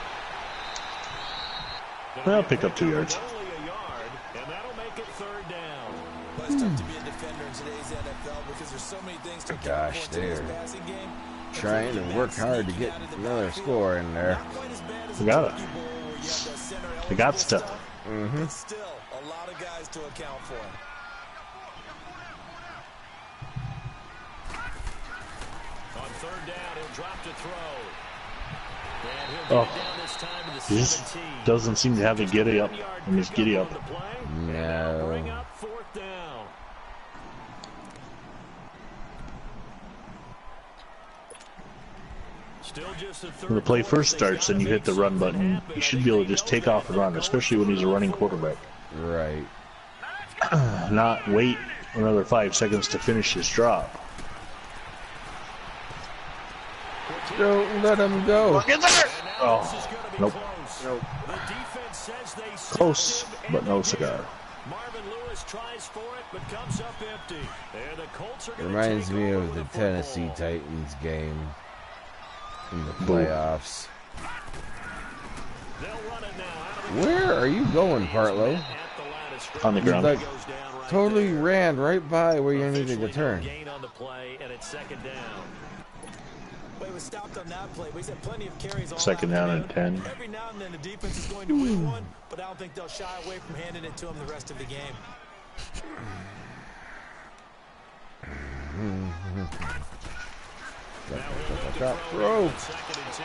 Well, pick up 2 yards. Only a yard, and that'll make it 3rd down. But it's tough to be a defender in today's NFL because there's so many things to Gosh, account for in today's they're passing game. trying to work hard to get another score in there. We got it. We got stuff. But still, a lot of guys to account for. On third down, he'll drop to throw. And he'll get it down this time to the He just 17. doesn't seem to have a giddy up in his giddy up. No. Bring up fourth down. Still just a third When the play quarter, first they've starts gotta and you make hit the run something button, happen. you should be able to just take off and run, especially when he's a running quarterback. Right. Not wait another 5 seconds to finish his drop. Don't let him go. Get there! Oh, This is gonna be nope. close. The defense says they Close, stopped him but and no they cigar. did. Marvin Lewis tries for it, but comes up empty. And the Colts are gonna Reminds take me over of the football. Tennessee Titans game in the Boom. playoffs. They'll run it now out of the Where are you going, Partlow? at the line of scrimmage. On the ground. Like, Goes down right totally there. ran right by where you needed Officially to turn. no gain on the play, and it's second down. Well, he was stopped on that play, but he's had plenty of carries all Second down and afternoon. 10. Every now and then the defense is going to win one, but I don't think they'll shy away from handing it to him the rest of the game. Throw.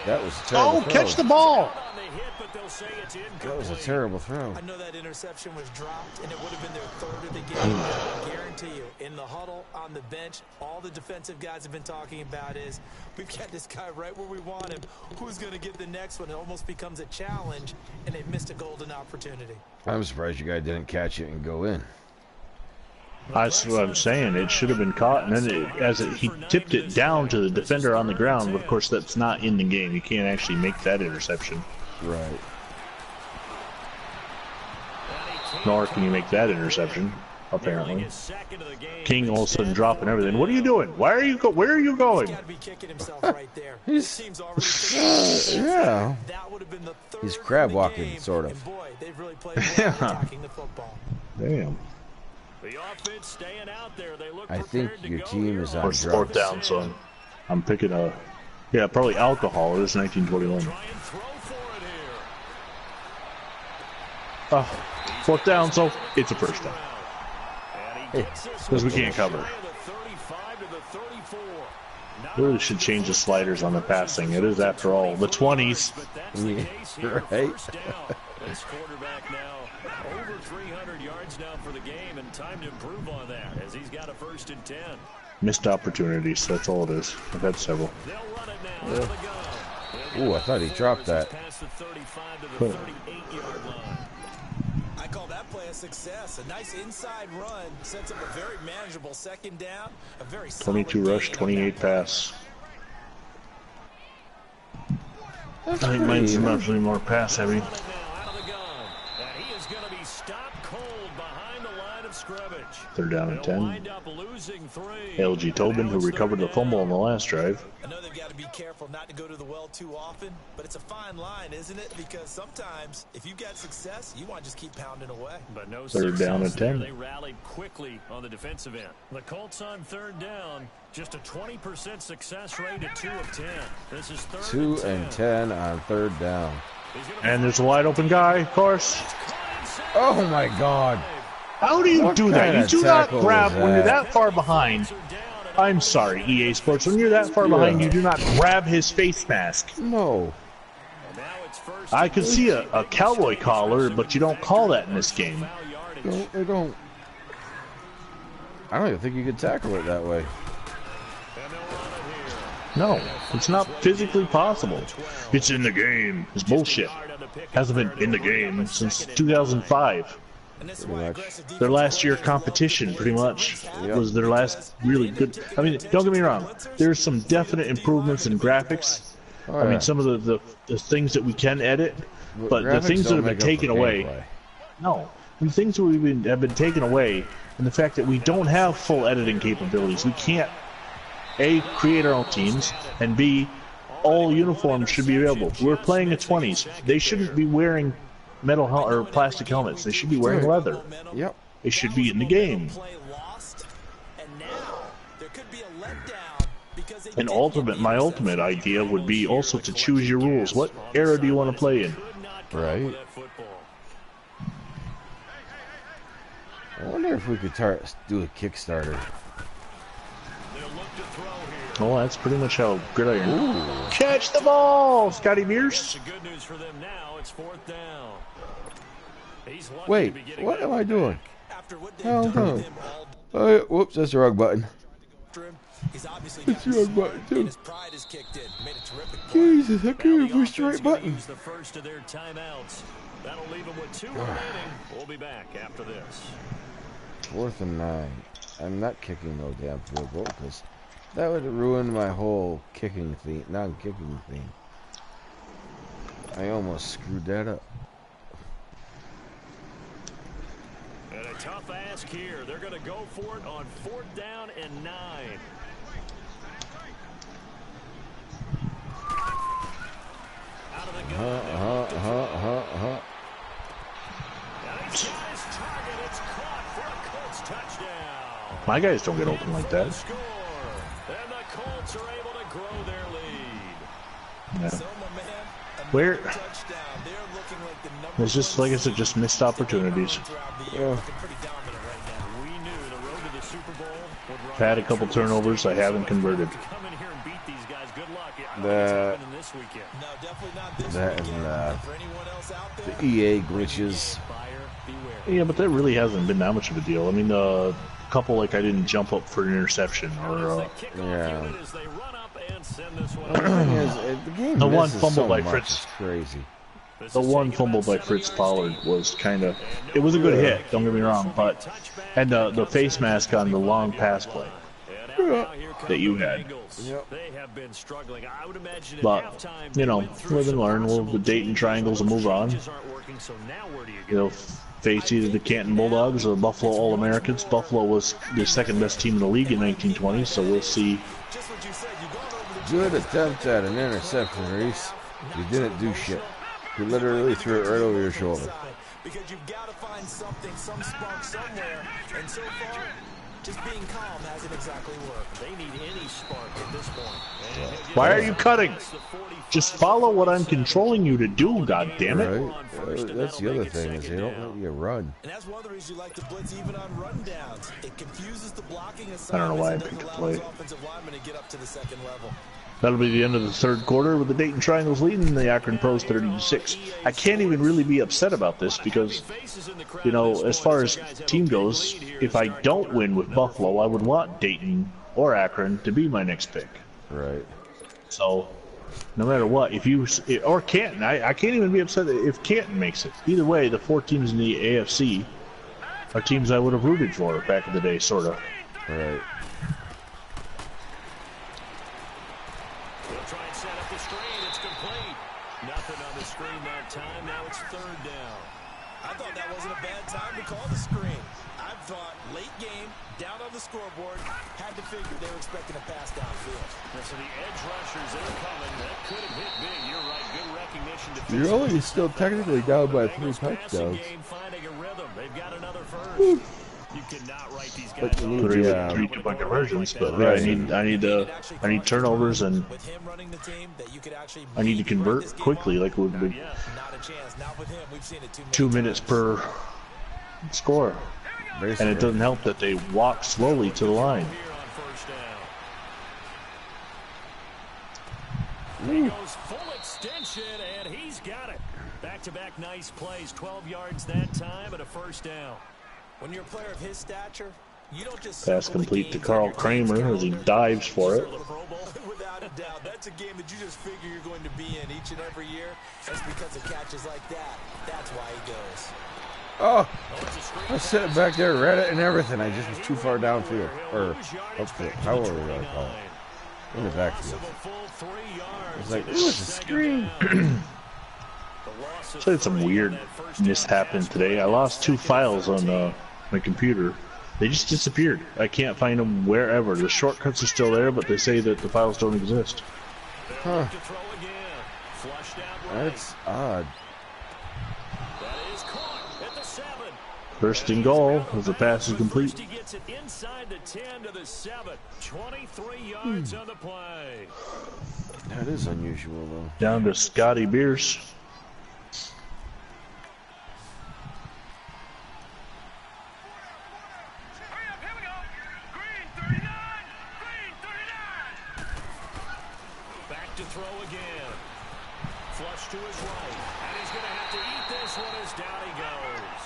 That was a terrible Oh, throw. catch the ball! On the hit, but they'll say it's That was a incomplete. terrible throw. I know that interception was dropped, and it would have been their third of the game. I guarantee you, in the huddle, on the bench, all the defensive guys have been talking about is, we've got this guy right where we want him. Who's going to get the next one? It almost becomes a challenge, and they've missed a golden opportunity. I'm surprised you guy didn't catch it and go in. That's what I'm saying. It should have been caught, and then he tipped it down to the defender on the ground. But of course, that's not in the game. You can't actually make that interception, Right. nor can you make that interception. Apparently, His second of the game. King all of a sudden dropping everything. What are you doing? Why are you where are you going? He's got to be kicking himself right there. His team's already taken Yeah. That would have been the third He's crab of the walking, game, sort of. And boy, they've really played well attacking the football. Damn. The offense staying out there. They look I think prepared to your go team here is on on Or fourth drugs. down, so I'm picking probably alcohol. It is 1921. Try and throw for it here. Fourth down, so it's a first down. And he gets this Because we one can't cover. shy of the 35 to the 34. Not Really should change the sliders on the passing. It is, after all, the 20s. but that's the Yeah, case here. right. First down. This quarterback now over 300 yards now for the game, and time to improve on that as he's got a 1st and 10. Missed opportunities. That's all it is. I've had several. They'll run it now out of the gun. Ooh, I thought he dropped that. Past the 35 to the 38-yard line. I call that play a success. A nice inside run sets up a very manageable second down. A very 22 solid rush, gain on 28 that play. pass. I think mine's much more pass heavy. Run it now out of the gun. And he is going to be stopped cold behind the line of scrimmage. Third down and They'll 10. wind up losing 3. LG Tobin, who recovered the fumble on the last drive. I know they've got to be careful not to go to the well too often, but it's a fine line, isn't it? Because sometimes, if you've got success, you want to just keep pounding away. But no Third down and success there. 10. They rallied quickly on the defensive end. The Colts on third down, just a 20% success rate at 2 of 10. This is 3rd 2 and 10 on third down. And there's a wide open guy, of course. Oh my God. How do you What do that? kind You of do not tackle grab was when you're that? that far behind. I'm sorry, EA Sports. When you're that far behind, you do not grab his face mask. No. I could see a cowboy collar, but you don't call that in this game. No, they don't. I don't even think you could tackle it that way. No, it's not physically possible. It's in the game. It's bullshit. Hasn't been in the game since 2005. And this is Pretty why much. aggressive Their last defense year always competition, pretty much, Yep. was their last really good. I mean, don't get me wrong. There's some definite improvements in graphics. Oh, I yeah. mean, some of the things that we can edit, but the Graphics things that don't have been make up taken for away, gameplay. no, the things that have been taken away, and the fact that we don't have full editing capabilities, we can't A, create our own teams, and B, all uniforms should be available. We're playing a 20s. They shouldn't be wearing metal or plastic helmets. They should be wearing leather. Yep. They should be in the game. play lost, and now there could be And my ultimate idea would be also to choose your rules. What era do you want to play in? Right. I wonder if we could do a Kickstarter. Oh, that's pretty much how Gridiron. Ooh. Catch the ball, Scotty Mears. Good news for them now. It's 4th down. Wait, what am I doing? Oh, no. Oh, whoops, that's the wrong button. That's the wrong button, too. Jesus, I can't push the right button. The first of their timeouts. That'll leave them with 2 remaining. We'll be back after this. 4th and 9. I'm not kicking no damn field goal because that would ruin my whole kicking theme, non-kicking theme. I almost screwed that up. And a tough ask here. They're going to go for it on 4th down and 9. Out of the gun. It's caught for a Colts touchdown. My guys don't get open like that. And the Colts are able to grow their lead. Yeah. Where? It's just, like I said, just missed opportunities. Yeah. I've had a couple turnovers I haven't converted. That and the EA glitches. Yeah, but that really hasn't been that much of a deal. I mean, a couple like I didn't jump up for an interception, or yeah. The one fumble by Fritz. Crazy. The one fumble by Fritz Pollard was kind of. It was a good hit. Don't get me wrong, but and the face mask on the long pass play that you had. Yep. But you know, live and learn. Well, the Dayton Triangles will move on. You know, face either the Canton Bulldogs or the Buffalo All-Americans. Buffalo was the second best team in the league in 1920, so we'll see. Good attempt at an interception, Reese. You didn't do shit. You literally threw it right over your shoulder. Because you've got to find something, some spark somewhere, and so far, just being calm hasn't exactly worked. They need any spark at this point. Why are you cutting? Just follow what I'm controlling you to do, goddammit. Right. That's the other thing, is they don't let you run. And that's one of the reasons you like to blitz even on rundowns. It confuses the blocking I don't know why I assignments and picked doesn't the allow play. those offensive linemen to get up to the second level. That'll be the end of the third quarter with the Dayton Triangles leading the Akron Pros 30-6. I can't even really be upset about this because, you know, as far as team goes, if I don't win with Buffalo, I would want Dayton or Akron to be my next pick. Right. So, no matter what, if you or Canton, I can't even be upset if Canton makes it. Either way, the 4 teams in the AFC are teams I would have rooted for back in the day, sort of. Right. They'll try and set up the screen. It's complete. Nothing on the screen that time. Now it's 3rd down. I thought that wasn't a bad time to call the screen. I thought late game, down on the scoreboard, had to figure they were expecting a pass downfield. So the edge rushers, they're coming. That could have hit big. You're right. Good recognition. You're only still technically down by 3 touchdowns. Finding a rhythm. They've got another first. You cannot write these guys. But you need 3 2-point conversions, but yeah, I need turnovers, and I need to convert quickly, like with 2 minutes per score. Basically. And it doesn't help that they walk slowly to the line. He goes full extension, and he's got it. Back-to-back nice plays, 12 yards that time, and a first down. When you're a player of his stature, you don't just Pass complete to Carl Kramer as he dives for it. Without a doubt, that's a game that you just figure you're going to be in each and every year. That's because of catches like that. That's why he goes. Oh, I was sitting back there, read it and everything. I just was too far downfield, or upfield, however you want to call it. In the backfield. It's like, ooh, it's a screen. So I had some weird mishappened today. I lost 2 files on my computer. They just disappeared. I can't find them wherever. The shortcuts are still there, but they say that the files don't exist. Huh. That's odd. First and goal as the pass is complete. First he gets it inside the 10 to the 7. 23 yards on the play. That is unusual, though. Down to Scotty Beers. Back to throw again. Flush to his right. And he's going to have to eat this one as down he goes.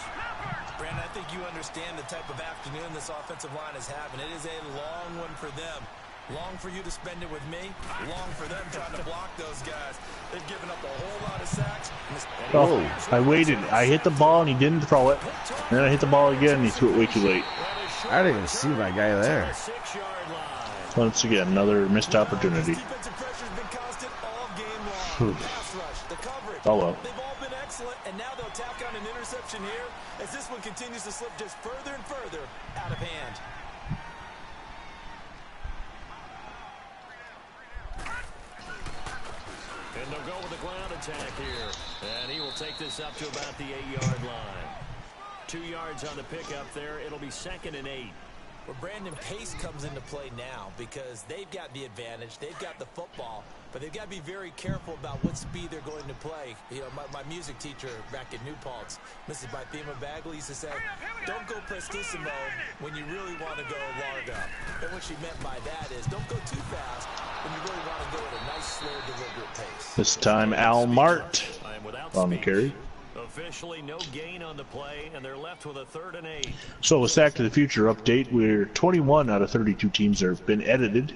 Brandon, I think you understand the type of afternoon this offensive line is having. It is a long one for them. Long for you to spend it with me. Long for them trying to block those guys. They've given up a whole lot of sacks. Oh, I waited. I hit the ball and he didn't throw it. And then I hit the ball again and he threw it way too late. I didn't even see my guy there. Once again, another missed opportunity. Defensive pressure's been constant all game long. Pass rush, the coverage. Oh well. They've all been excellent, and now they'll tack on an interception here as this one continues to slip just further and further out of hand. And they'll go with the ground attack here. And he will take this up to about the 8-yard line. 2 yards on the pickup there. It'll be 2nd and 8. Well, Brandon, pace comes into play now because they've got the advantage. They've got the football, but they've got to be very careful about what speed they're going to play. You know, my music teacher back at New Paltz, Mrs. Bythema Bagley, used to say, don't go prestissimo when you really want to go largo. And what she meant by that is don't go too fast when you really want to go at a nice, slow, deliberate pace. This time Al Mart on the carry. Officially no gain on the play, and they're left with a 3rd and 8. So a Sack to the Future update. We're 21 out of 32 teams have been edited.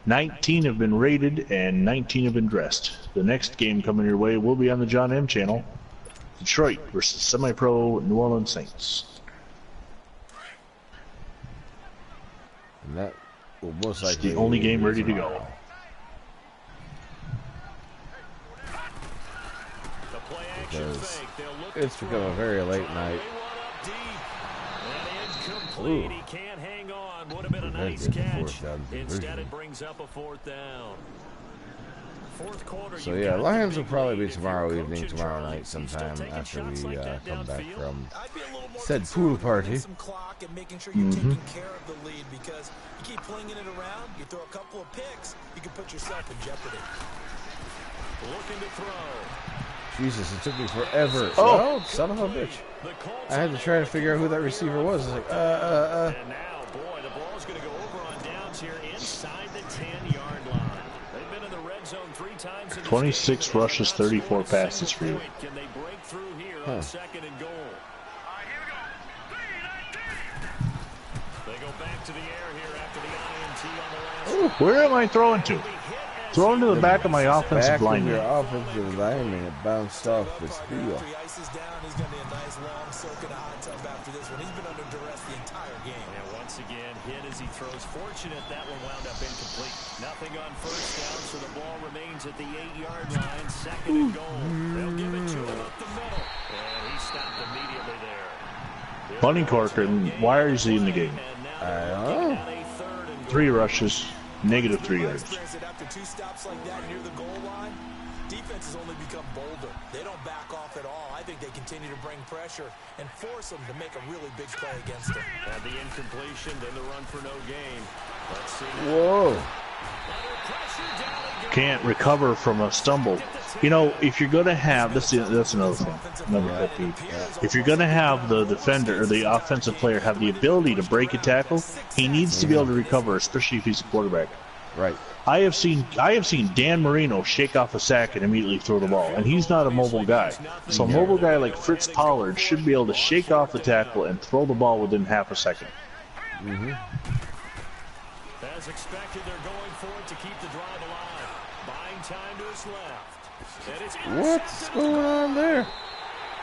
19 have been rated, and 19 have been dressed. The next game coming your way will be on the John M channel. Detroit versus semi-pro New Orleans Saints. And that will most It's likely the only be game ready to tomorrow. go. Because it's become a very late night. Ooh. He can't hang on. Would have been a Very nice good catch. fourth down Instead, conversion. it brings up a 4th down. Fourth quarter. So you've yeah, got the Lions big will probably lead. be If you're tomorrow Coach evening, in tomorrow Charlie, night you still sometime taking after shots we like that come back downfield? from I'd be a little more said concerned pool with party. getting some clock and making sure you're taking care of the lead, because you keep flinging it around, you throw a couple of picks, you can put yourself in jeopardy. Looking to throw. Jesus, it took me forever. Oh. Oh, son of a bitch. I had to try to figure out who that receiver was. It's like, And now, boy, the ball's going to go over on downs here inside the 10-yard line. They've been in the red zone 3 times in this 26 game. rushes, 34 passes for you. Can they break through here on 2nd and goal? They go back to the air here after the INT on the last. Ooh, where am I throwing to? Throwing to the back of my offensive back of lineman. your offensive lineman, it bounced off his heel. After he ices down, he's going to be a nice long soak in a hot tub after this one. He's been under duress the entire game. And once again, hit as he throws. Fortunate that one wound up incomplete. Nothing on 1st down, so the ball remains at the 8-yard line. 2nd and goal. They'll give it to him up the middle. And he stopped immediately there. Bunny Corcoran, why is he in the game? I don't know. 3 rushes, negative 3 yards. After 2 stops like that near the goal line, defense has only become bolder. They don't back off at all. I think they continue to bring pressure and force them to make a really big play against them. And the incompletion, then the run for no gain. Let's see. Whoa. Under pressure, down it goes. Can't recover from a stumble. You know, if you're going to have, that's another thing, number 50. If you're going to have the defender or the offensive player have the ability to break a tackle, he needs to be able to recover, especially if he's a quarterback. Right. I have seen Dan Marino shake off a sack and immediately throw the ball, and he's not a mobile guy. So a mobile guy like Fritz Pollard should be able to shake off the tackle and throw the ball within half a second. As expected, they're going for it to keep the drive alive. Buying time to his left. And it's What's going on there?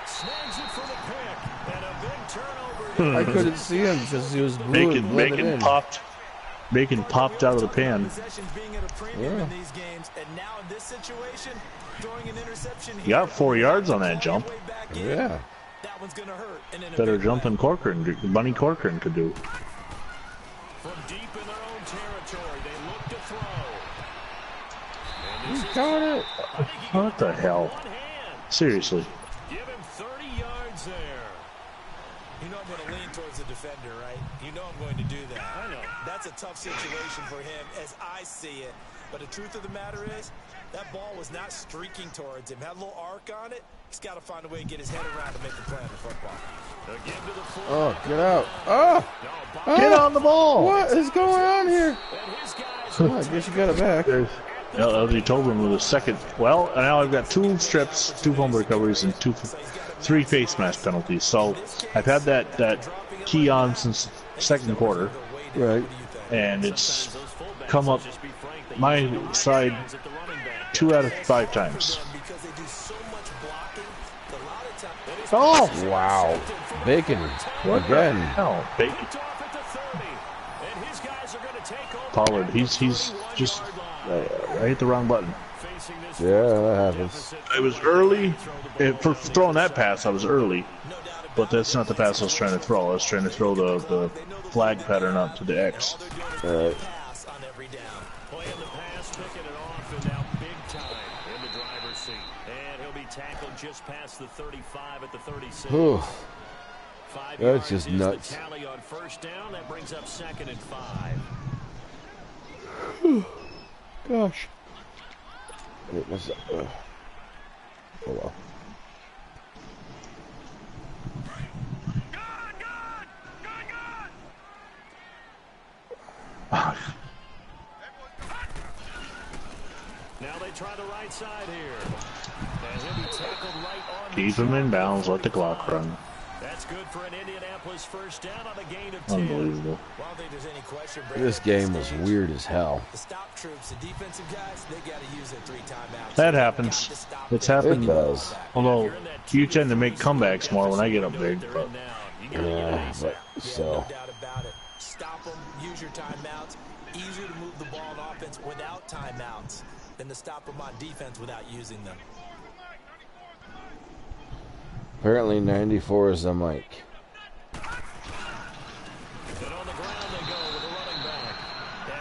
snags it for the pick. And a big turnover. I couldn't see him because he was blended Bacon popped out of the pan. Possessions being at a premium in these games, and now in this situation, throwing an interception here. He got 4 yards on that jump. Yeah. That one's gonna hurt. And in a Better big jump way. than Corcoran, Bunny Corcoran could do. From deep in their own territory, they look to throw. He caught it. What the hell? One hand. Seriously. Give him 30 yards there. You know, defender, right? You know I'm going to do that. I know. That's a tough situation for him as I see it. But the truth of the matter is, that ball was not streaking towards him. Had a little arc on it. He's got to find a way to get his head around to make a play on the football. Oh, get out. Oh! Get on the ball! What is going on here? Oh, I guess you got it back. LG Tobin with a second. Well, now I've got 2 strips, 2 fumble recoveries, and 3 face mask penalties. So I've had that key on since second quarter. Right. And it's come up my side 2 out of 5 times. Oh! Wow. Bacon. Again. Oh, Bacon. Pollard, he's just I hit the wrong button. Yeah, that happens. I was early. For throwing that pass, I was early. But that's not the pass I was trying to throw. I was trying to throw the flag pattern up to the X. All right. Just past the 35 at the 36. Ooh. That's just nuts. Tally on first down. That brings up 2nd and 5. Gosh. It was, oh well. Now they try the right side here. And he'll be tackled right on. Keep him in bounds, let the clock run. That's good for an Indianapolis first down on a gain of 10. Unbelievable. Well, I don't think there's any question. This game was weird as hell. The stop troops, the defensive guys, they got to use their 3 timeouts. That happens. It's happened. It does. Although you tend to make comebacks more when I get up big. But Yeah, but so. No doubt about it. Stop them, use your timeouts. Easier to move the ball on offense without timeouts than to stop them on defense without using them. Apparently 94 is the mic. And on the ground they go with a running back.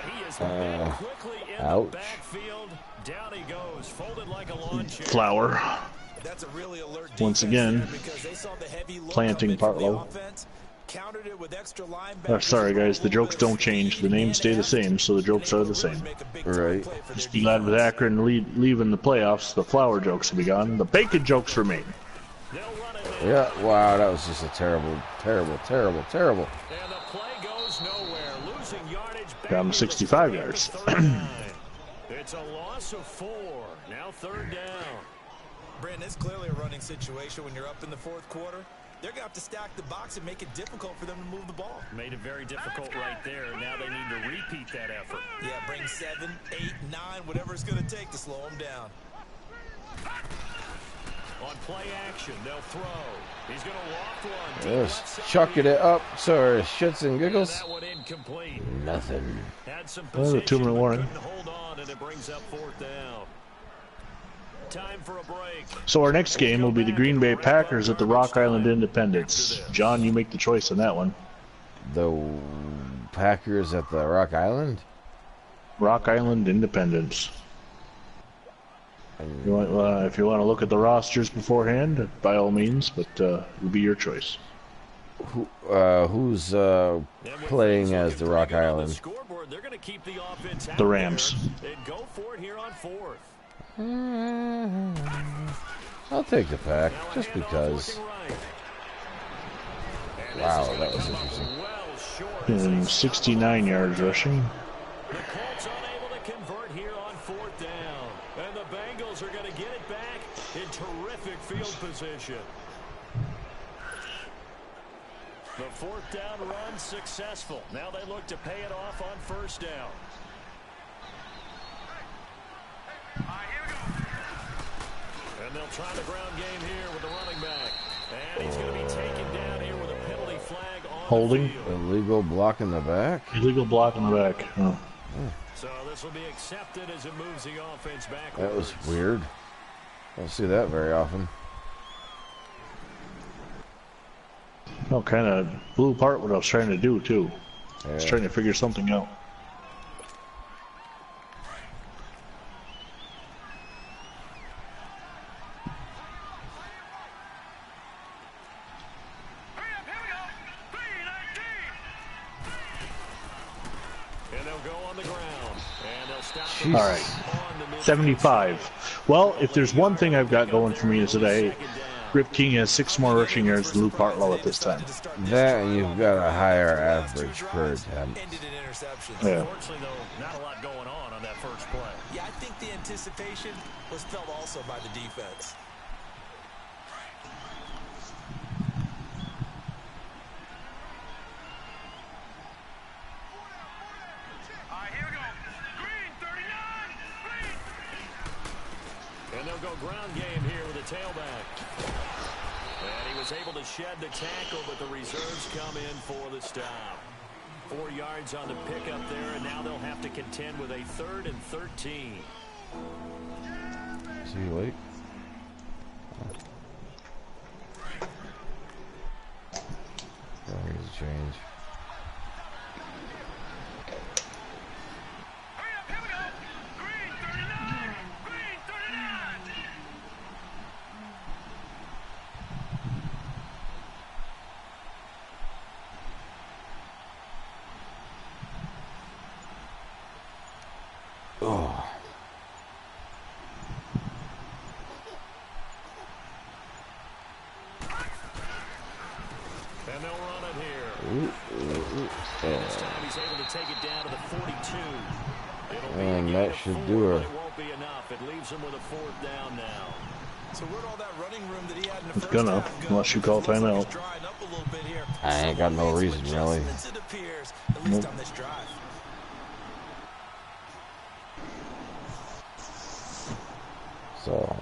And he is met quickly in ouch. the backfield. Down he goes, folded like a lawn chair. Flower. That's a really alert Once again, because they saw the heavy look planting coming from the Partlow. offense, countered it with extra linebackers. Sorry guys, the jokes don't change. The names stay the same, so the jokes are the same. Right. Just be glad with Akron leaving the playoffs, the flower jokes will be gone. The bacon jokes remain. Yeah, wow, that was just a terrible. And the play goes nowhere, losing yardage back Down to 65 yards. It's a loss of 4. Now 3rd down. Brandon, it's clearly a running situation when you're up in the 4th quarter. They're going to have to stack the box and make it difficult for them to move the ball. Made it very difficult right there. Now they need to repeat that effort. Yeah, bring 7, 8, 9, whatever it's going to take to slow them down. On play action, they'll throw. He's going to loft one. Just chucking it up, sorry, shits and giggles. That one incomplete. Nothing. Had some Well, a 2-minute warning. couldn't hold on, and it brings up 4th down. Time for a break. So our next game will be the Green Bay Packers at the Rock Island Independence. John, you make the choice on that one. The Packers at the Rock Island? Rock Island Independence. You want, if you want to look at the rosters beforehand, by all means, but it'll be your choice. Who's playing as the Rock Island? The Rams. Go for it here on 4th. I'll take the Pack, just because. Wow, that was interesting. And 69 yards rushing. The Colts unable to convert here on 4th down. And the Bengals are going to get it back in terrific field position. The 4th down run successful. Now they look to pay it off on 1st down. And they'll try the ground game here with the running back. And he's going to be taken down here with a penalty flag on Holding. the field. Illegal block in the back? Illegal block in the back. Oh. So this will be accepted as it moves the offense back. That was weird. I don't see that very often. No, kind of blew apart what I was trying to do, too. I was trying to figure something out. go on the ground. And they'll stop Jeez. All right, 75. Well, if there's one thing I've got going for me is that Rip King has 6 more rushing yards than Luke Hartwell at this time. That and you've got a higher average per attempt. Yeah. Unfortunately, though, not a lot going on that first play. Yeah, I think the anticipation was felt also by the defense. And they'll go ground game here with a tailback. And he was able to shed the tackle, but the reserves come in for the stop. 4 yards on the pickup there, and now they'll have to contend with a 3rd and 13. See you late. Oh, here's a change. Oh. And they'll run it here. And this time he's able to take it down to the 42. And that should do her. It won't be enough. It leaves him with a 4th down now. So where'd all that running room that he had in the It's first gonna, half go? unless you call Because it looks timeout. like it's drying up a little bit here. I ain't got no reason, really. It appears, at least on this drive. So,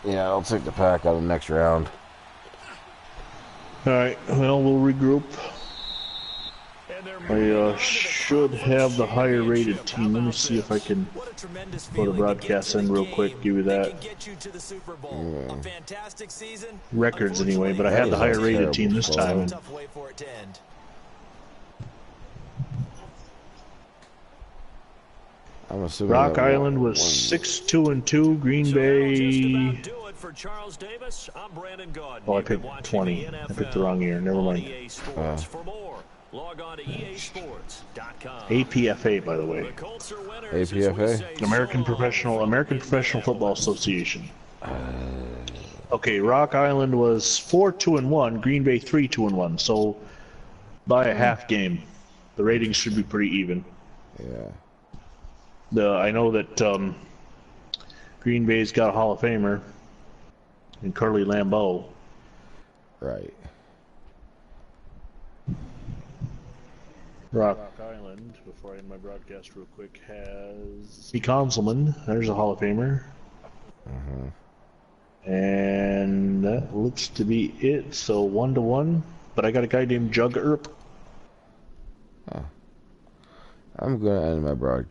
yeah, I'll take the pack out of the next round. All right, well, we'll regroup. And they're I moving on to the should have the higher rated team. Let me see if I can What a tremendous go to feeling to get broadcast to in the real game quick, give you that that. can get you to the Super Bowl. A fantastic season. Records anyway, but I had the That is higher a rated team terrible this score. time. Tough way for it to end. I'm assuming Rock that Island was 6-2-2. Green Bay. do it for Charles Davis. I'm Brandon Gaudin. Oh, I You've been picked watching 20. the I picked the wrong year. Never on mind. EA Sports. For more, log on to easports.com. APFA, by the way. The Colts are winners, as we APFA? say American so long Professional Football Association. Okay, Rock Island was 4-2-1. Green Bay 3-2-1. So by a half game, the ratings should be pretty even. Yeah. I know that Green Bay's got a Hall of Famer in Curly Lambeau. Right. Rock Island, before I end my broadcast real quick, has the Consulman. There's a Hall of Famer. And that looks to be it. So 1-1. But I got a guy named Jug Earp. I'm going to end my broadcast.